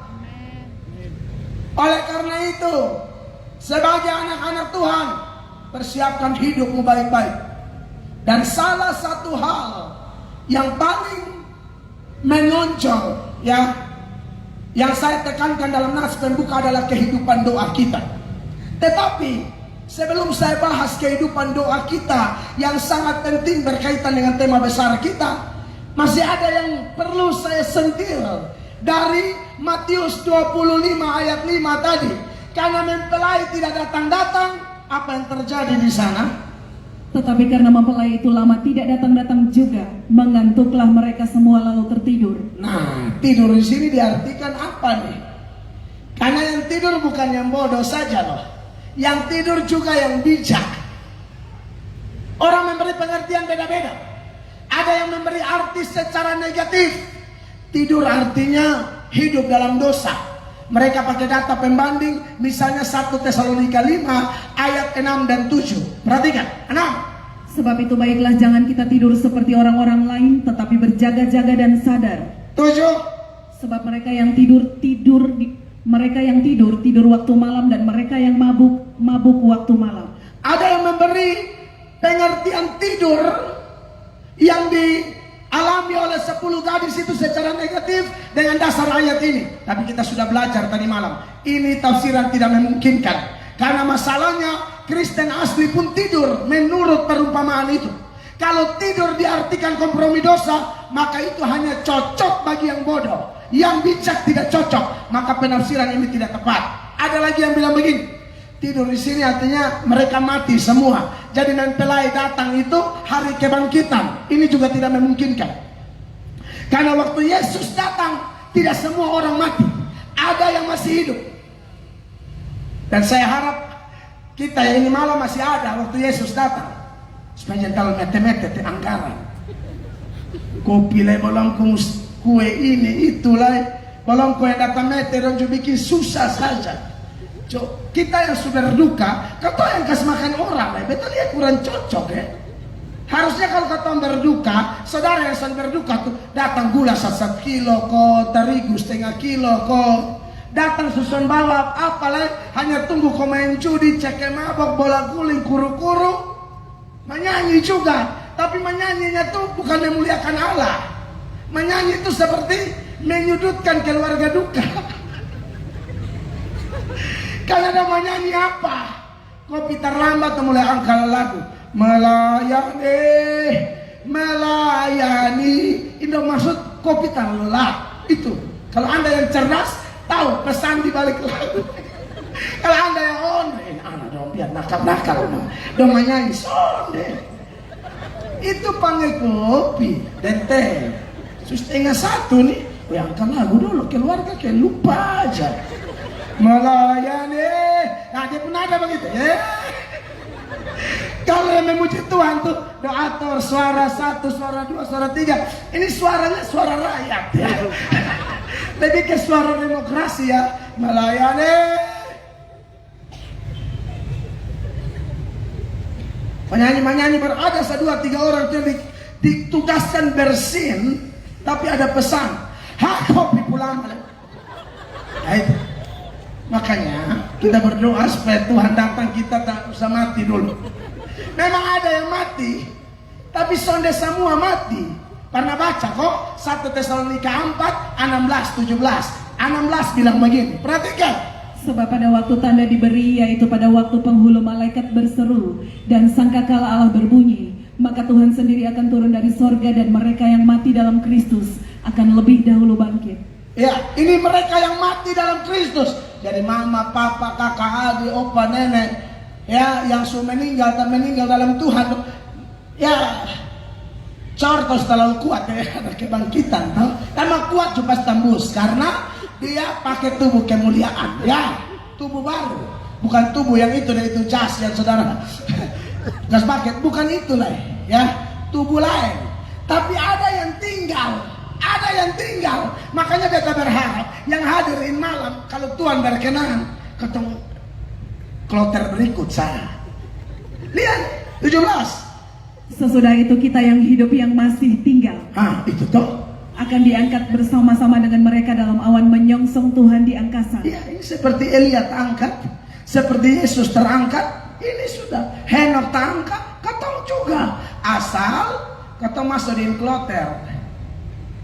Oleh karena itu, sebagai anak-anak Tuhan, persiapkan hidupmu baik-baik. Dan salah satu hal yang paling menonjol, ya, yang saya tekankan dalam nas pembuka adalah kehidupan doa kita. Tetapi sebelum saya bahas kehidupan doa kita yang sangat penting berkaitan dengan tema besar kita, masih ada yang perlu saya sentil dari Matius 25 ayat 5 tadi. Karena mempelai tidak datang-datang, apa yang terjadi di sana? Tetapi karena mempelai itu lama tidak datang-datang juga, mengantuklah mereka semua lalu tertidur. Nah, tidur di sini diartikan apa nih? Karena yang tidur bukan yang bodoh saja loh. Yang tidur juga yang bijak. Orang memberi pengertian beda-beda. Ada yang memberi arti secara negatif. Tidur artinya hidup dalam dosa. Mereka pakai data pembanding, misalnya 1 Tesalonika 5 ayat 6 dan 7. Perhatikan, 6. Sebab itu baiklah jangan kita tidur seperti orang-orang lain, tetapi berjaga-jaga dan sadar. 7. Sebab mereka yang tidur waktu malam, dan mereka yang mabuk waktu malam. Ada yang memberi pengertian tidur yang dialami oleh 10 gadis itu secara negatif dengan dasar ayat ini. Tapi kita sudah belajar tadi malam, ini tafsiran tidak memungkinkan. Karena masalahnya Kristen asli pun tidur menurut perumpamaan itu. Kalau tidur diartikan kompromi dosa, maka itu hanya cocok bagi yang bodoh. Yang bijak tidak cocok, maka penafsiran ini tidak tepat. Ada lagi yang bilang begini, tidur di sini artinya mereka mati semua. Jadi mempelai datang itu hari kebangkitan. Ini juga tidak memungkinkan. Karena waktu Yesus datang, tidak semua orang mati. Ada yang masih hidup. Dan saya harap kita yang ini malam masih ada waktu Yesus datang. Supaya jangan mete-mete anggaran. Kopi le bolong kue ini itulah. Bolong kue datang mete dan juga bikin susah saja. Kita yang sudah berduka, kata yang kasih makan orang, betul ya kurang cocok ya. Harusnya kalau kata berduka, saudara yang sedang berduka tuh datang gula 1 kilo kok, terigu 1/2 kilo kok, datang susun balap, apalah hanya tunggu kau main judi, cek mabok, bola guling, kuru-kuru, menyanyi juga, tapi menyanyinya tuh bukan memuliakan Allah, menyanyi itu seperti menyudutkan keluarga duka. Kalau ada menyanyi apa? Kopi terlambat mulai angkat lagu melayani. Itu maksud kopi terlambat. Itu. Kalau Anda yang cerdas tahu pesan di balik lagu. Kalau Anda yang anak dong biar nakal-nakal dong menyanyi sonde. Itu panggil kopi dan teh. 1:30 nih. Yang angkat lagu dulu keluarga kayak lupa aja. Melayani, nah dia pun ada begitu ya. Kalau yang memuji Tuhan tuh doator suara 1, suara 2, suara 3. Ini suaranya suara rakyat ya. Lebih ke suara demokrasi ya. Melayani. Penyanyi-penyanyi berada 2-3 orang itu ditugaskan bersin, tapi ada pesan. Kopi pulang. Nah, itu. Makanya kita berdoa supaya Tuhan datang, kita tak usah mati dulu. Memang ada yang mati, tapi sonde semua mati. Karena baca kok 1 Tesalonika 4, 16, 17. 16 bilang begini, perhatikan. Sebab pada waktu tanda diberi, yaitu pada waktu penghulu malaikat berseru dan sangkakala Allah berbunyi, maka Tuhan sendiri akan turun dari sorga dan mereka yang mati dalam Kristus akan lebih dahulu bangkit. Ya, ini mereka yang mati dalam Kristus. Jadi mama, papa, kakak, adik, opa, nenek, ya, yang sudah meninggal dan meninggal dalam Tuhan. Ya, cortos terlalu kuat ya, ada kebangkitan. Emang kuat cuma tembus karena dia pakai tubuh kemuliaan. Ya, tubuh baru, bukan tubuh yang itu dan itu jas yang saudara jas paket, bukan itulah ya, tubuh lain. Tapi ada yang tinggal ada yang tinggal. Makanya beta berharap yang hadirin malam, kalau Tuhan berkenan, ketemu kloter berikut saya. Lihat 17. Sesudah itu kita yang hidup yang masih tinggal Itu toh. akan diangkat bersama-sama dengan mereka dalam awan menyongsong Tuhan di angkasa. Ya, ini seperti Elia terangkat, seperti Yesus terangkat. Ini sudah Henok terangkat, ketemu juga. Asal ketemu masuk di kloter.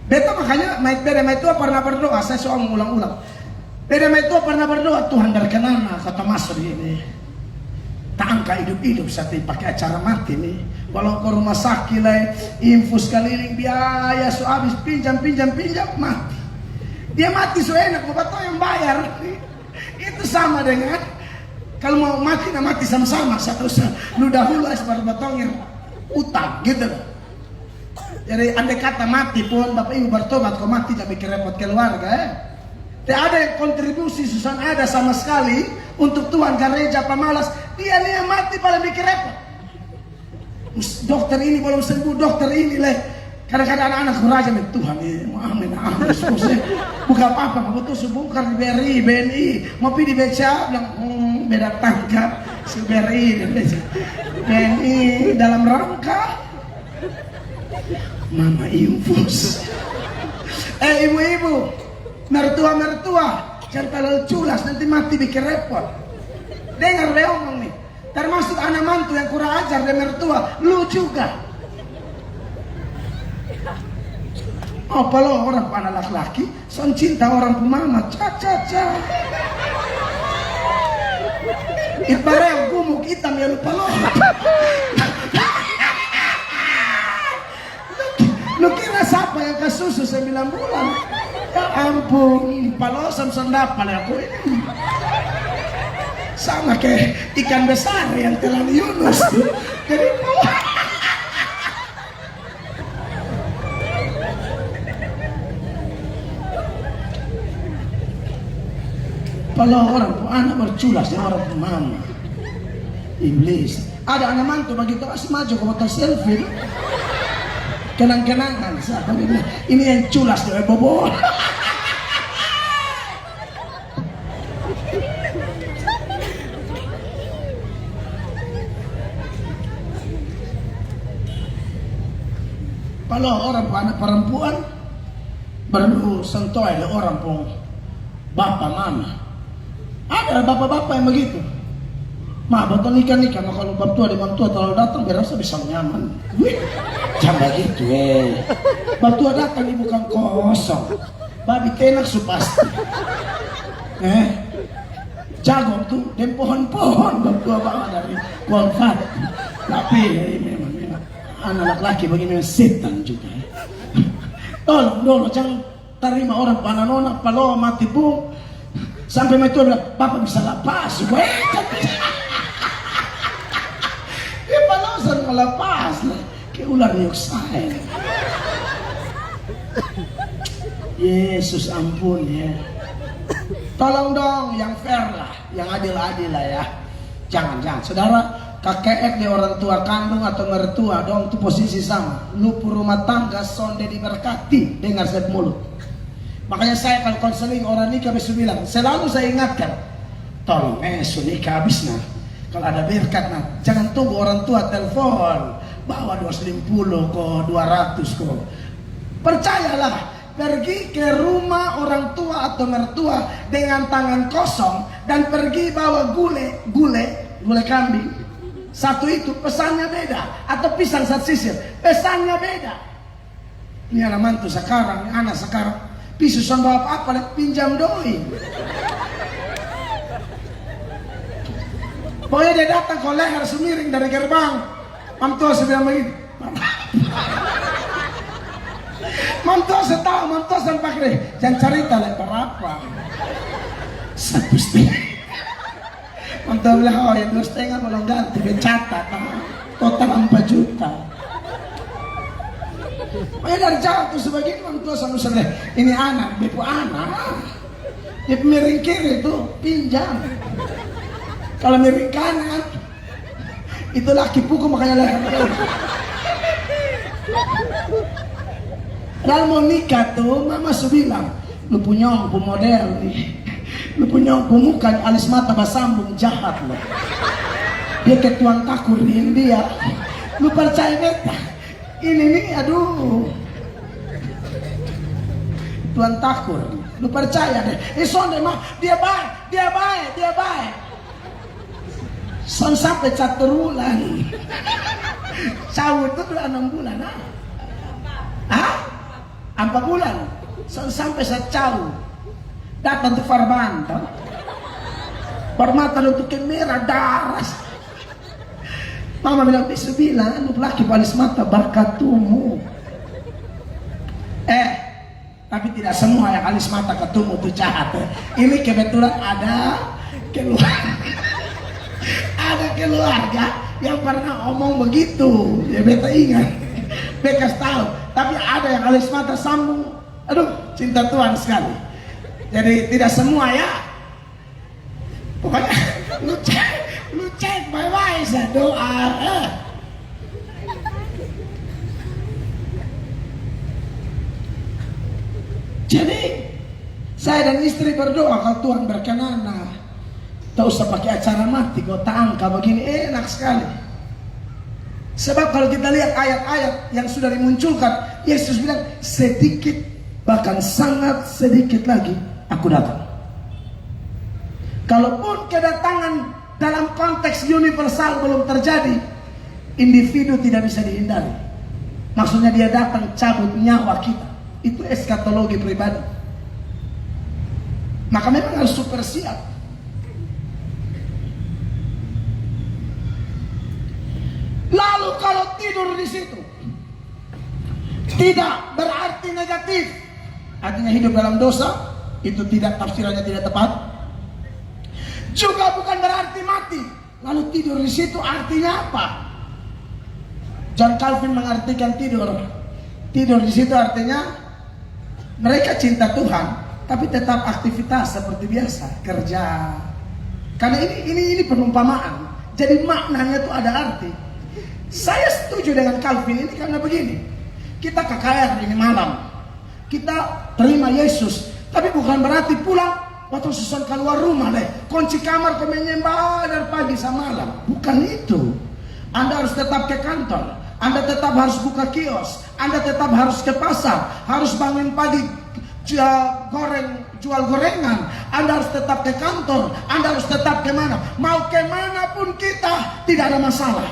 Beta makanya beda tua pernah berdoa. Saya soal mengulang-ulang. Beda tua pernah berdoa, Tuhan berkenan ketemu masuk di ini. Tangka hidup-hidup saat pakai acara mati nih. Walau ke rumah sakit lah, infus keliling biaya, so habis pinjam mati. Dia mati so enak, bapak yang bayar. Itu sama dengan kalau mau mati, nah mati sama-sama. Satu lu dahulu seperti batong yang utang gitu. Jadi andai kata mati pun bapak ibu bertobat, kau mati jangan bikin repot keluarga. Tidak ada yang kontribusi susah ada sama sekali untuk Tuhan gereja pemalas. Dia nih yang mati paling bikin repot. Dokter ini belum sembuh, dokter ini leh. Kadang-kadang anak-anak kuraja nih Tuhan ini, amin. Bukan apa-apa, kamu tuh sebongkar di BNI, mau pergi di BCA, bilang beda tangkap, si BNI dalam rangka mama infus. Ibu-ibu, mertua, jangan terlalu culas, nanti mati bikin repot. Dengar dia ngomong nih, termasuk anak mantu yang kurang ajar dan mertua, lu juga. Apa lo orang anak laki-laki, son cinta orang pemama, caca. Ibarat gumuk hitam ya lupa lo. Lu kira siapa yang kasusu 9 bulan? Ya ampun, palosan sendapal aku ini. Sama kayak ikan besar yang telan Yunus. Jadi kalau orang anak berculas ya orang mama iblis. Ada anak mantu begitu asli maju ke foto selfie, kenang-kenangan. Ini yang culas tuh bobo. Kalau orang anak perempuan baru sentuh ada orang pun bapak mama. Ada bapak-bapak yang begitu. Betul nikah, maka kalau bab tua dengan tua terlalu datang, berasa bisa nyaman. Jangan begitu bab tua datang ibu kan kosong. Babi tenak supasti. Jagung tuh dan pohon-pohon bab tua bawa dari kualfat. Tapi memang anak laki begini setan juga. Tolong jangan terima orang pananona kalau mati pun. Sampai mertua bilang, Bapak bisa lepas, dia palosan melepas, kayak ular nyuksain. Yesus ampun ya. Tolong dong, yang fair lah, yang adil-adil lah ya. Jangan, saudara, kakek di orang tua kandung atau mertua dong, itu posisi sama. Lupu rumah tangga, sonde diberkati, dengar saya mulut. Makanya saya kalau konseling orang nikah bisa bilang, selalu saya ingatkan, tolong nikah habis nah. Kalau ada berkat nah, jangan tunggu orang tua telepon, bawa 250 kok, 200 kok. Percayalah, pergi ke rumah orang tua atau mertua dengan tangan kosong dan pergi bawa gulai kambing. Satu itu pesannya beda, atau pisang sat sisir, pesannya beda. Ini anak mantu sekarang, ini anak sekarang. Pisusan bawa apa pinjam doi. Pokoknya dia datang kau leher semiring dari gerbang. Mantua sedang begitu. Mantua setahu, mantua sampai deh. Jangan cerita lebar apa. 1,5. Mantua bilang, oh ya 2,5 belum ganti, dicatat. Total 4 juta. Dari jauh tuh sebagian orang tua sama seleh. Ini anak, bepu anak. Dia miring kiri tuh pinjam. Kalau miring kanan, itu laki pukul makanya leher. Lalu mau nikah tuh, mama su bilang, lu punya ompu model nih, lu punya ompu muka alis mata basambung jahat lo. Dia ketuan takurin dia, lu percaya beta? Ini nih, aduh, tuan takur, lu percaya deh? Sonde mah dia baik. Son sampai 1 bulan, cawut tuh 6 bulan, ah? 4 bulan, sampai secau datang ke Farban, permata untuk merah darah. Mama bilang, bisa bilang, lu laki balis mata berkatumu. Tapi tidak semua yang alis mata ketemu itu jahat. Ini kebetulan ada keluarga yang pernah omong begitu. Ya beta ingat, beta tahu. Tapi ada yang alis mata sambung, aduh, cinta Tuhan sekali. Jadi tidak semua ya. Pokoknya lu cek baik-baik saya doa. Jadi saya dan istri berdoa kalau Tuhan berkenan, tak usah pakai acara mati, kau tak angka begini enak sekali. Sebab kalau kita lihat ayat-ayat yang sudah dimunculkan, Yesus bilang sedikit, bahkan sangat sedikit lagi aku datang. Kalaupun kedatangan dalam konteks universal belum terjadi, individu tidak bisa dihindari. Maksudnya dia datang cabut nyawa kita. Itu eskatologi pribadi. Maka memang harus super siap. Lalu kalau tidur di situ tidak berarti negatif, artinya hidup dalam dosa, itu tidak, tafsirannya tidak tepat. Juga bukan berarti mati. Lalu tidur di situ artinya apa? John Calvin mengartikan tidur di situ artinya mereka cinta Tuhan, tapi tetap aktivitas seperti biasa, kerja. Karena ini perumpamaan. Jadi maknanya itu ada arti. Saya setuju dengan Calvin ini karena begini. Kita KKR ini malam, kita terima Yesus, tapi bukan berarti pulang waktu susun keluar rumah deh, kunci kamar kau menyembah dari pagi sampai malam. Bukan itu. Anda harus tetap ke kantor, Anda tetap harus buka kios, Anda tetap harus ke pasar, harus bangun pagi jual gorengan, Anda harus tetap ke kantor, Anda harus tetap kemana. Mau kemana pun kita tidak ada masalah.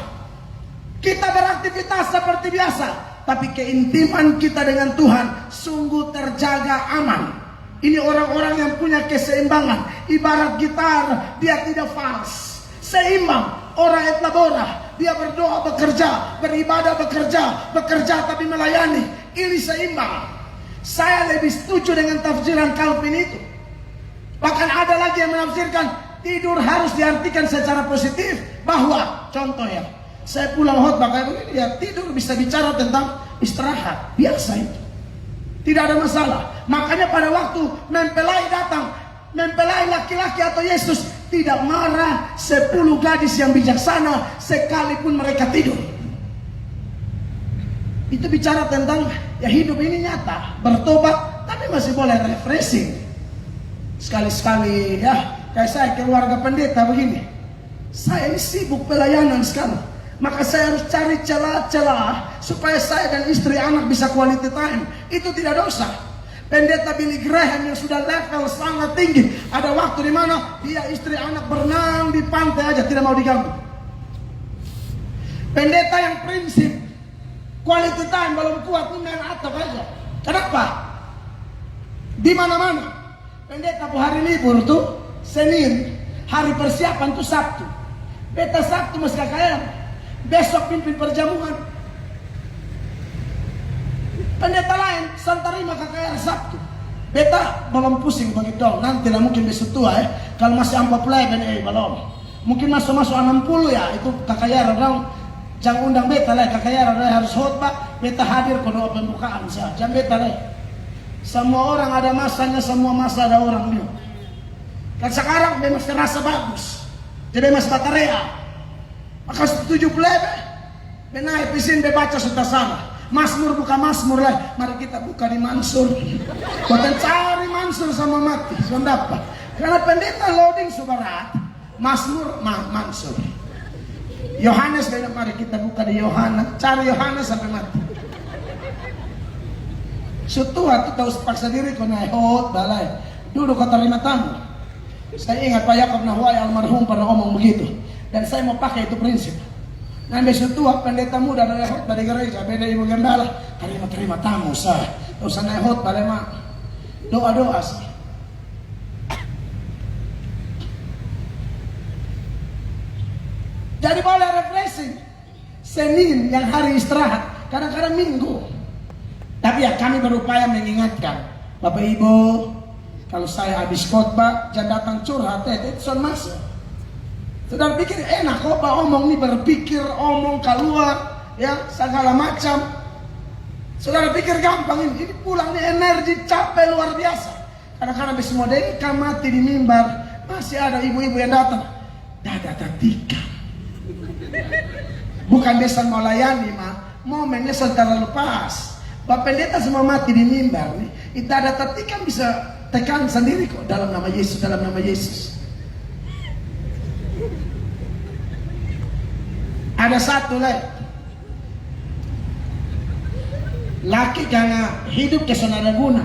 Kita beraktivitas seperti biasa, tapi keintiman kita dengan Tuhan sungguh terjaga aman. Ini orang-orang yang punya keseimbangan. Ibarat gitar, dia tidak fals, seimbang. Orang et labora, dia berdoa bekerja, beribadah bekerja tapi melayani. Ini seimbang. Saya lebih setuju dengan tafsiran Calvin itu. Bahkan ada lagi yang menafsirkan tidur harus diartikan secara positif, bahwa contoh ya, saya pulang khotbah kayak begini, ya tidur bisa bicara tentang istirahat, biasa itu, tidak ada masalah. Makanya pada waktu mempelai datang, mempelai laki-laki atau Yesus tidak marah 10 gadis yang bijaksana sekalipun mereka tidur. Itu bicara tentang ya hidup ini nyata, bertobat, tapi masih boleh refreshing. Sekali-sekali ya, kayak saya keluarga pendeta begini, saya ini sibuk pelayanan sekarang, maka saya harus cari celah-celah supaya saya dan istri anak bisa quality time. Itu tidak dosa. Pendeta Billy Graham yang sudah level sangat tinggi, ada waktu di mana dia istri anak berenang di pantai aja tidak mau diganggu. Pendeta yang prinsip quality time belum kuat, ini main atap aja. Kenapa? Di mana-mana. Pendeta bu hari libur tuh Senin, hari persiapan tuh Sabtu. Beta Sabtu masih KKR, besok pimpin perjamuan. Pendeta lain santarima KKR Sabtu. Beta belum pusing begitu dong. Nanti lah mungkin besok tua kalau masih 40 belum. Mungkin masuk 60 ya, itu KKR dong. Jangan undang beta lah, KKR harus khotbah, beta hadir ke doa pembukaan saja. Jangan beta lah. Semua orang ada masanya, semua masa ada orangnya. Dan sekarang dia masih rasa bagus, jadi masih bataria. Maka 70 benar episin baca sudah salah. Mazmur buka Mazmur lah. Mari kita buka di Mansur. Kita cari Mansur sama mati. Sudah dapat. Karena pendeta loading subarat. Mazmur, Mansur. Yohanes, mari kita buka di Yohanes. Cari Yohanes sampai mati. Sutua kita usah paksa diri kau naik hot balai. Duduk kau terima tamu. Saya ingat Pak Yakob Nahwai almarhum pernah ngomong begitu. Dan saya mau pakai itu prinsip. Nah besok tua pendeta muda dari hot dari gereja beda ibu gembala terima tamu sah usah naik hot balai mak doa sih. Jadi boleh refreshing Senin yang hari istirahat kadang-kadang Minggu. Tapi ya kami berupaya mengingatkan Bapak Ibu, kalau saya habis khotbah jangan datang curhat itu son masuk. Saudara pikir enak kok Pak omong nih, berpikir omong keluar ya segala macam. Saudara pikir gampang ini pulang nih energi capek luar biasa. Kadang-kadang habis modeka mati di mimbar masih ada ibu-ibu yang datang. Dada tikam. Bukan besan mau layani mah, momennya setelah lepas. Bapak pendeta semua mati di mimbar nih. Itu ada tikam bisa tekan sendiri kok dalam nama Yesus, dalam nama Yesus. Ada satu laki karena hidup kesenada guna.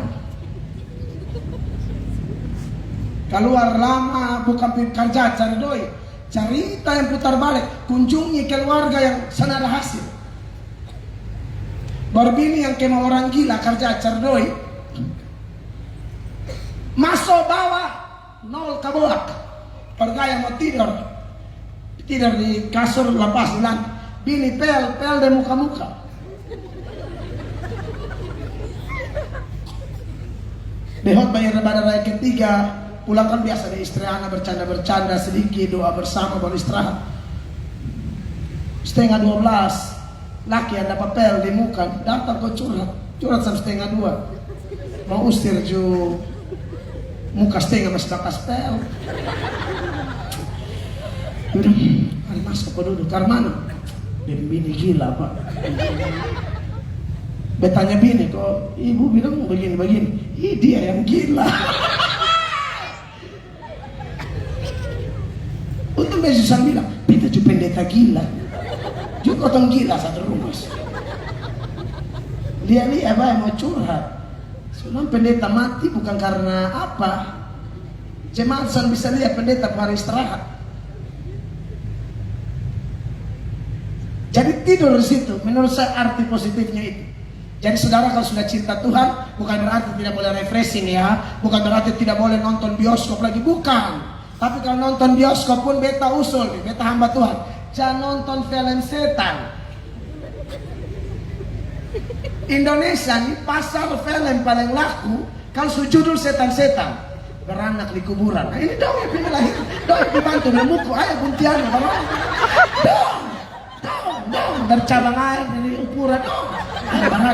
Keluar lama bukan kerja cari doi. Cerita yang putar balik. Kunjungi keluarga yang senada hasil. Berbini yang kena orang gila kerja cari doi. Masuk bawah 0 kaboak. Pergaya mau tidur di kasur lepas di lantai. Bini pel di muka-muka. Behot bayar lebaran raya ketiga, pulang kan biasa di istri anak bercanda-bercanda sedikit, doa bersama baru istirahat. 11:30, laki ada pel di muka, datang kok curhat sampai 1:30. Mau usir ju muka setengah masih bakas pel. Udah, hari masuk ke duduk. Karmana? Bini gila Pak. Betanya bini kok, ibu bilang begini. Ih dia yang gila. Untuk Yesusan bilang, beta cuma pendeta gila. Juga orang gila satu rumah. Lihat mau curhat. Soalnya pendeta mati bukan karena apa. Jemaat bisa lihat pendeta hari istirahat. Jadi tidur di situ, menurut saya arti positifnya itu. Jadi saudara kalau sudah cinta Tuhan, bukan berarti tidak boleh refreshing ya, bukan berarti tidak boleh nonton bioskop lagi, bukan. Tapi kalau nonton bioskop pun beta usul, beta hamba Tuhan, jangan nonton film setan. Indonesia ini pasar film paling laku kalau judul setan-setan beranak di kuburan. Nah ini dong yang lahir, dong dibantu memuku, ayo buntiano, dong bercabang air dari ukuran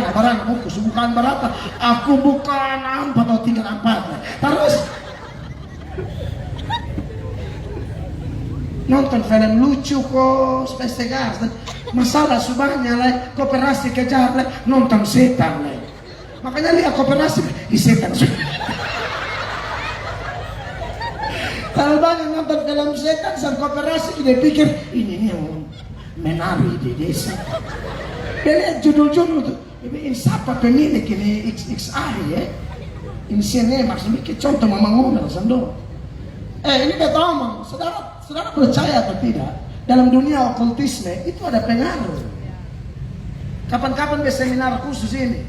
barang buku bukan berapa aku bukan 4 atau 3 4 terus nonton film lucu kok spesial masalah subahnya lah kooperasi kejar lah nonton setan lah makanya lihat kooperasi di setan kalau banyak nonton film setan sang kooperasi dia pikir ini yang menari di desa. Dia lihat judul-judul tuh. Ini siapa pemilik ini XXI ya? Ini sini maksudnya contoh mama ngomel sando. Ini beta omong, saudara percaya atau tidak? Dalam dunia okultisme itu ada pengaruh. Kapan-kapan di seminar khusus ini.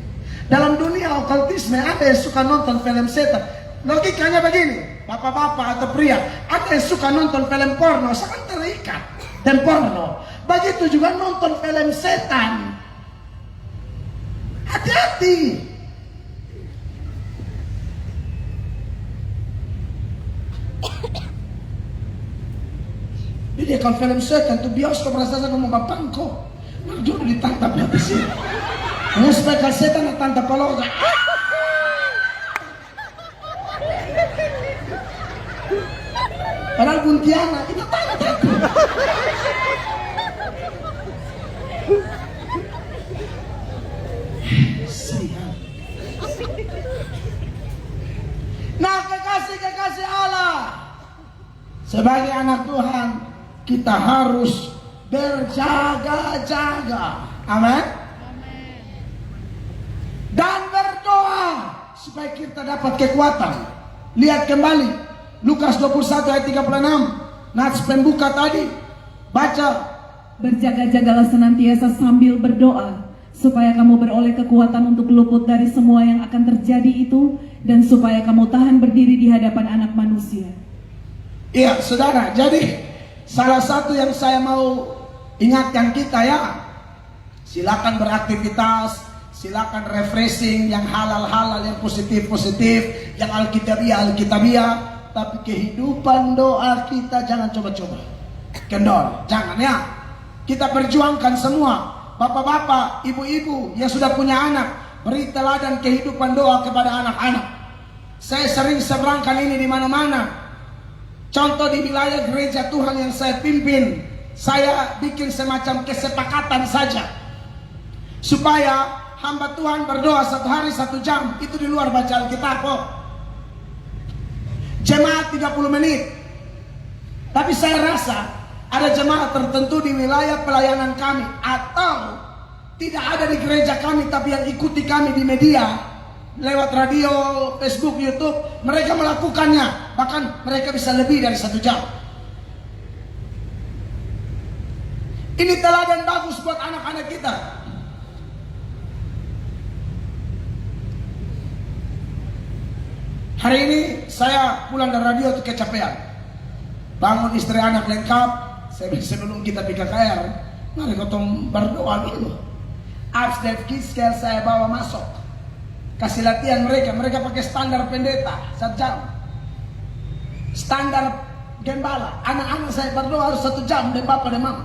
Dalam dunia okultisme ada yang suka nonton film setan. Logikanya begini, bapak-bapak atau pria, ada yang suka nonton film porno, sangat terikat dan porno. Begitu juga nonton film setan. Hati-hati. Jadi kalau film setan tuh bioskop rasanya mau bapangko. Juru ditangkap habis ini. Mau spekal setan tantap paloga. Padahal Buntiana itu tantap. Sebagai anak Tuhan, kita harus berjaga-jaga. Amin. Dan berdoa supaya kita dapat kekuatan. Lihat kembali Lukas 21 ayat 36. Nats pembuka tadi. Baca. Berjaga-jagalah senantiasa sambil berdoa, supaya kamu beroleh kekuatan untuk luput dari semua yang akan terjadi itu, dan supaya kamu tahan berdiri di hadapan Anak Manusia. Iya, saudara. Jadi salah satu yang saya mau ingatkan kita ya, silakan beraktivitas, silakan refreshing yang halal-halal, yang positif-positif, yang alkitabiah, tapi kehidupan doa kita jangan coba-coba kendor, jangan ya. Kita perjuangkan semua, bapak-bapak, ibu-ibu yang sudah punya anak, beri teladan kehidupan doa kepada anak-anak. Saya sering seberangkan ini di mana-mana. Contoh di wilayah gereja Tuhan yang saya pimpin, saya bikin semacam kesepakatan saja supaya hamba Tuhan berdoa 1 hari 1 jam, itu di luar baca Alkitab kok. Jemaat 30 menit. Tapi saya rasa ada jemaat tertentu di wilayah pelayanan kami, atau tidak ada di gereja kami tapi yang ikuti kami di media, lewat radio, Facebook, YouTube, mereka melakukannya. Bahkan mereka bisa lebih dari 1 jam. Ini teladan bagus buat anak-anak kita. Hari ini saya pulang dari radio itu kecapean. Bangun istri anak lengkap. Sebelum kita pergi KKR, mari kita berdoa dulu. Upstairs kids saya bawa masuk, kasih latihan mereka pakai standar pendeta 1 jam, standar gembala. Anak-anak saya berdoa harus 1 jam dan bapak dan mama.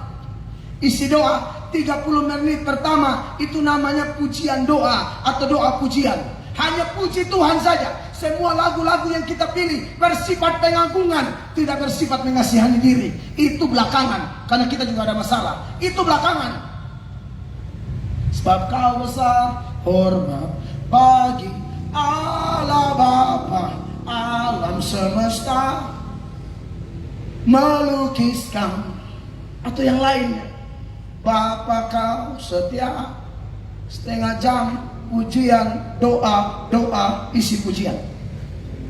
Isi doa 30 menit pertama itu namanya pujian doa atau doa pujian. Hanya puji Tuhan saja. Semua lagu-lagu yang kita pilih bersifat pengagungan, tidak bersifat mengasihani diri. Itu belakangan, karena kita juga ada masalah. Itu belakangan. Sebab kau besar, hormat bagi Allah Bapa, alam semesta melukiskan, atau yang lainnya. Bapa kau setia, setengah jam pujian, doa, isi pujian.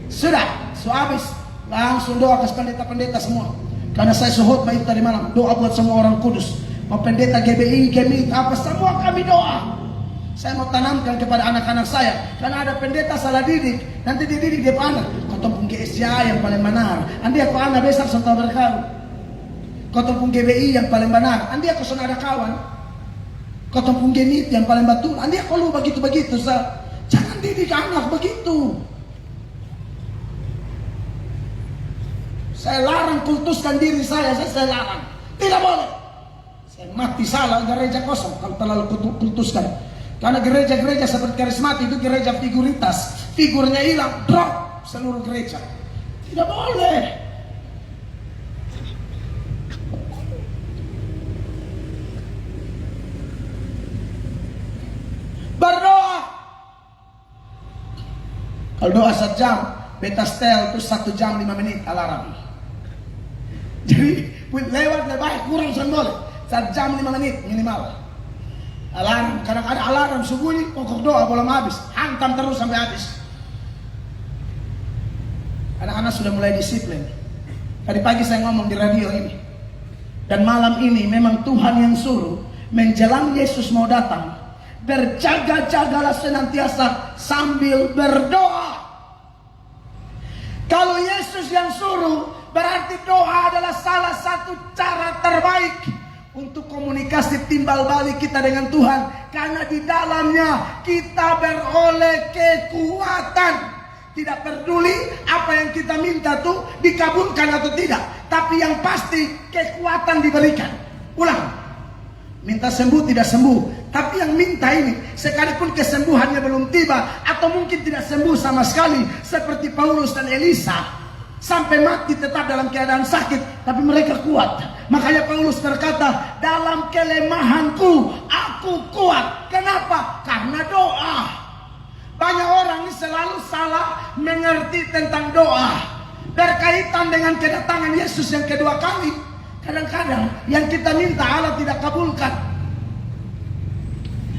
Sudah habis, langsung doa ke pendeta-pendeta semua. Karena saya suhutbah itu tadi malam, doa buat semua orang kudus. Mau pendeta GBI, GMI, apa semua kami doa. Saya mau tanamkan kepada anak-anak saya, karena ada pendeta salah didik, nanti dididik dia anak. Kau pun GSJ yang paling benar, andi aku anak besar serta berkau. Kau pun GBI yang paling benar, andi aku sana ada kawan. Kau pun genit yang paling betul, andi aku lu begitu-begitu. Jangan didik anak begitu. Saya larang kultuskan diri saya larang. Tidak boleh. Saya mati salah gereja kosong kalau terlalu kultuskan. Karena gereja-gereja seperti karismatik itu gereja figuritas. Figurnya hilang, drop seluruh gereja. Tidak boleh. Berdoa. Kalau doa 1 jam, beta setel itu 1 jam 5 menit alarm. Jadi lewat lebih kurang boleh 1 jam 5 menit minimal. Alarm, kadang-kadang alarm subuh ini pokok doa belum habis, hantam terus sampai habis. Anak-anak sudah mulai disiplin. Tadi pagi saya ngomong di radio ini, dan malam ini memang Tuhan yang suruh menjelang Yesus mau datang. Berjaga-jagalah senantiasa sambil berdoa. Kalau Yesus yang suruh, berarti doa adalah salah satu cara terbaik untuk komunikasi timbal balik kita dengan Tuhan. Karena di dalamnya kita beroleh kekuatan. Tidak peduli apa yang kita minta tuh dikabulkan atau tidak, tapi yang pasti kekuatan diberikan. Ulang. Minta sembuh tidak sembuh, tapi yang minta ini sekalipun kesembuhannya belum tiba, atau mungkin tidak sembuh sama sekali, seperti Paulus dan Elisa, sampai mati tetap dalam keadaan sakit, tapi mereka kuat. Makanya Paulus berkata, dalam kelemahanku aku kuat. Kenapa? Karena doa. Banyak orang ini selalu salah mengerti tentang doa. Berkaitan berkaitan dengan kedatangan Yesus yang kedua kali, kadang-kadang yang kita minta Allah tidak kabulkan.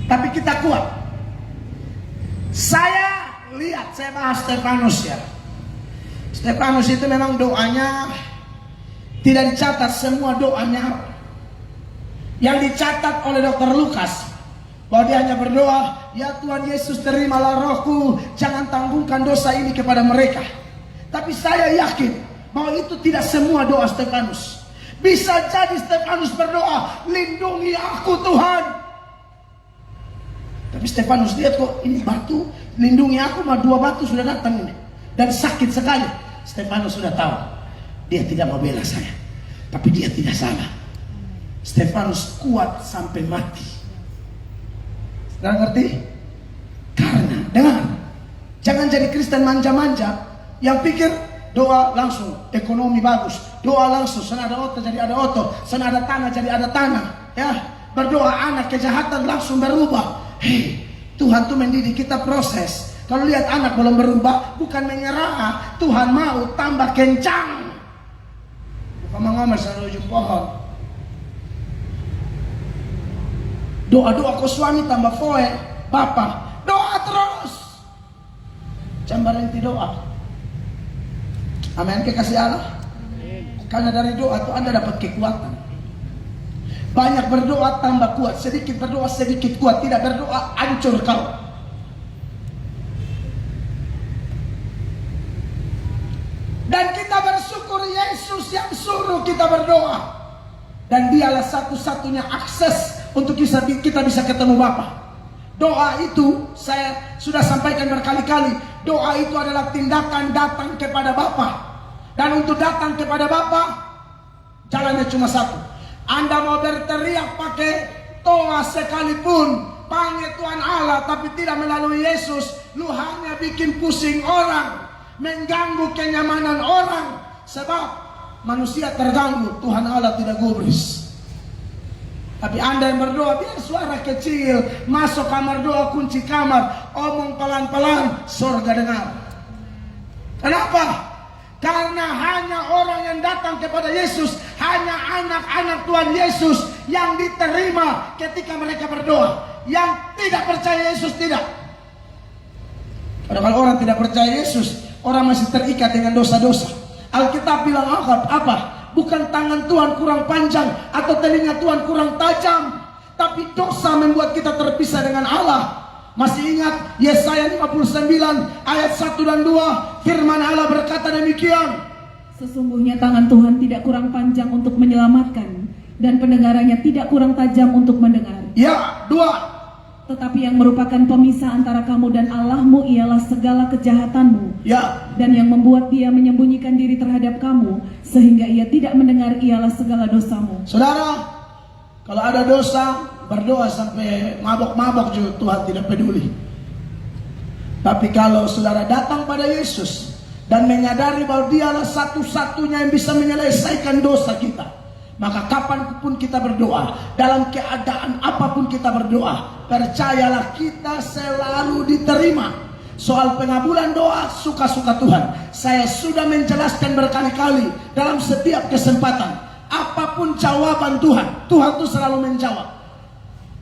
Tapi kita kuat. Saya lihat, saya bahas Stefanus ya. Stefanus itu memang doanya tidak dicatat semua doanya. Yang dicatat oleh Dr. Lukas, bahwa dia hanya berdoa, ya Tuhan Yesus terimalah rohku, jangan tanggungkan dosa ini kepada mereka. Tapi saya yakin bahwa itu tidak semua doa Stefanus. Bisa jadi Stefanus berdoa, lindungi aku Tuhan. Tapi Stefanus lihat kok ini batu, lindungi aku, mah 2 batu sudah datang ini. Dan sakit sekali. Stefanus sudah tahu, dia tidak mau bela saya. Tapi dia tidak salah. Stefanus kuat sampai mati. Saudara ngerti? Karena, dengar, jangan jadi Kristen manja-manja yang pikir doa langsung ekonomi bagus, doa langsung sana ada oto jadi ada oto, sana ada tanah jadi ada tanah, ya. Berdoa anak kejahatan langsung berubah. Hei, Tuhan tuh mendidik kita proses. Kalau lihat anak belum berubah, bukan menyerah, Tuhan mau tambah kencang. Bukan ngomel sana ujung pohon. Doa-doa kau suami tambah foe, bapak doa terus, jangan berhenti doa. Amin, kekasih Allah. Karena dari doa itu Anda dapat kekuatan. Banyak berdoa tambah kuat, sedikit berdoa sedikit kuat, tidak berdoa hancur kau. Dan kita bersyukur Yesus yang suruh kita berdoa. Dan dialah satu-satunya akses untuk kita bisa ketemu Bapa. Doa itu saya sudah sampaikan berkali-kali. Doa itu adalah tindakan datang kepada Bapa. Dan untuk datang kepada Bapa, jalannya cuma satu. Anda mau berteriak pakai toa sekalipun, panggil Tuhan Allah, tapi tidak melalui Yesus, lu hanya bikin pusing orang, mengganggu kenyamanan orang. Sebab manusia terganggu, Tuhan Allah tidak gubris. Tapi Anda yang berdoa, biar suara kecil, masuk kamar doa, kunci kamar, omong pelan-pelan, surga dengar. Kenapa? Karena hanya orang yang datang kepada Yesus, hanya anak-anak Tuhan Yesus yang diterima ketika mereka berdoa. Yang tidak percaya Yesus tidak. Kalau orang tidak percaya Yesus, orang masih terikat dengan dosa-dosa. Alkitab bilang apa? Bukan tangan Tuhan kurang panjang atau telinga Tuhan kurang tajam, tapi dosa membuat kita terpisah dengan Allah. Masih ingat Yesaya 59 ayat 1 dan 2, firman Allah berkata demikian. Sesungguhnya tangan Tuhan tidak kurang panjang untuk menyelamatkan, dan pendengarannya tidak kurang tajam untuk mendengar. Ya, 2. Tetapi yang merupakan pemisah antara kamu dan Allahmu ialah segala kejahatanmu. Ya. Dan yang membuat dia menyembunyikan diri terhadap kamu, sehingga ia tidak mendengar ialah segala dosamu. Saudara, kalau ada dosa, berdoa sampai mabok-mabok juga Tuhan tidak peduli. Tapi kalau saudara datang pada Yesus dan menyadari bahwa dialah satu-satunya yang bisa menyelesaikan dosa kita, maka kapanpun kita berdoa, dalam keadaan apapun kita berdoa, percayalah kita selalu diterima. Soal pengabulan doa, suka-suka Tuhan. Saya sudah menjelaskan berkali-kali dalam setiap kesempatan. Apapun jawaban Tuhan, Tuhan itu selalu menjawab.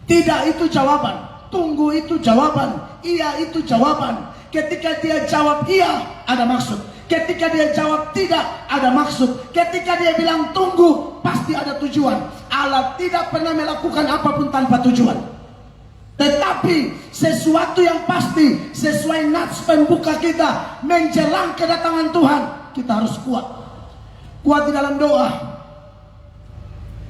Tidak itu jawaban, tunggu itu jawaban, iya itu jawaban. Ketika dia jawab iya, ada maksud. Ketika dia jawab tidak, ada maksud. Ketika dia bilang tunggu, pasti ada tujuan. Allah tidak pernah melakukan apapun tanpa tujuan. Tetapi sesuatu yang pasti, sesuai nats pembuka kita menjelang kedatangan Tuhan, kita harus kuat. Kuat di dalam doa,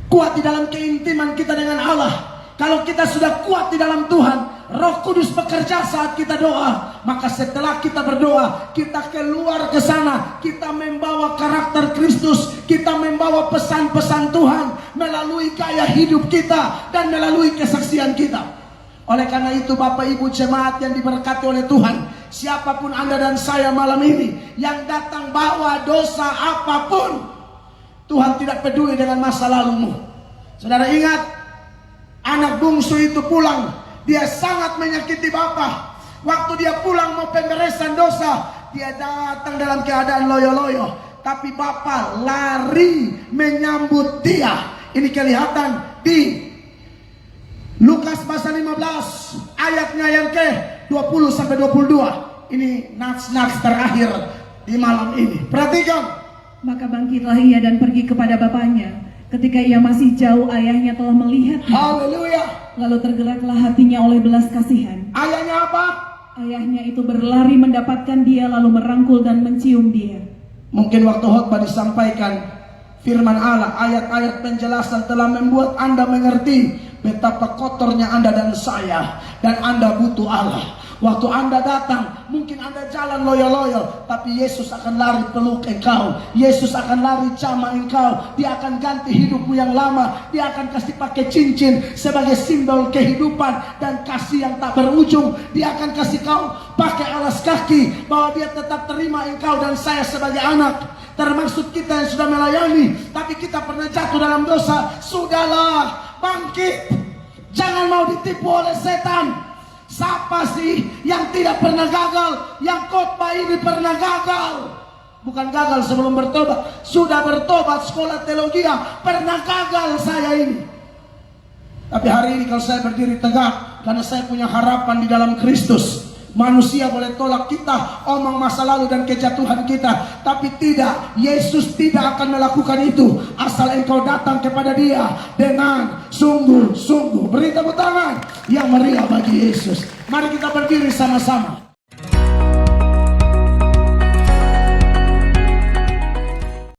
kuat di dalam keintiman kita dengan Allah. Kalau kita sudah kuat di dalam Tuhan, Roh Kudus bekerja saat kita doa. Maka setelah kita berdoa, kita keluar ke sana, kita membawa karakter Kristus, kita membawa pesan-pesan Tuhan melalui gaya hidup kita dan melalui kesaksian kita. Oleh karena itu Bapak Ibu jemaat yang diberkati oleh Tuhan, siapapun Anda dan saya malam ini yang datang bawa dosa apapun, Tuhan tidak peduli dengan masa lalumu. Saudara ingat, anak bungsu itu pulang, dia sangat menyakiti Bapa. Waktu dia pulang mau pemberesan dosa, dia datang dalam keadaan loyo-loyo. tapi Bapa lari menyambut dia. Ini kelihatan di Lukas pasal 15 ayatnya yang ke 20 sampai 22. Ini nats-nats terakhir di malam ini. Perhatikan. Maka bangkitlah ia dan pergi kepada bapaknya. Ketika ia masih jauh, ayahnya telah melihatnya. Haleluya. Lalu tergeraklah hatinya oleh belas kasihan. Ayahnya apa? Ayahnya itu berlari mendapatkan dia, lalu merangkul dan mencium dia. Mungkin waktu khotbah disampaikan firman Allah, ayat-ayat penjelasan telah membuat Anda mengerti betapa kotornya Anda dan saya, dan Anda butuh Allah. Waktu Anda datang, mungkin Anda jalan loyo-loyo, tapi Yesus akan lari peluk engkau. Yesus akan lari jamah engkau. Dia akan ganti hidupmu yang lama. Dia akan kasih pakai cincin sebagai simbol kehidupan dan kasih yang tak berujung. Dia akan kasih kau pakai alas kaki, bahwa dia tetap terima engkau dan saya sebagai anak. Termasuk kita yang sudah melayani, tapi kita pernah jatuh dalam dosa. Sudahlah, bangkit. Jangan mau ditipu oleh setan. Siapa sih yang tidak pernah gagal? Yang khotbah ini pernah gagal. Bukan gagal sebelum bertobat, sudah bertobat, sekolah teologi, pernah gagal saya ini. Tapi hari ini kalau saya berdiri tegak, karena saya punya harapan di dalam Kristus. Manusia boleh tolak kita, omong masa lalu dan kejatuhan kita, tapi tidak, Yesus tidak akan melakukan itu asal engkau datang kepada Dia dengan sungguh-sungguh. Beri tepuk tangan yang meriah bagi Yesus. Mari kita berdiri sama-sama.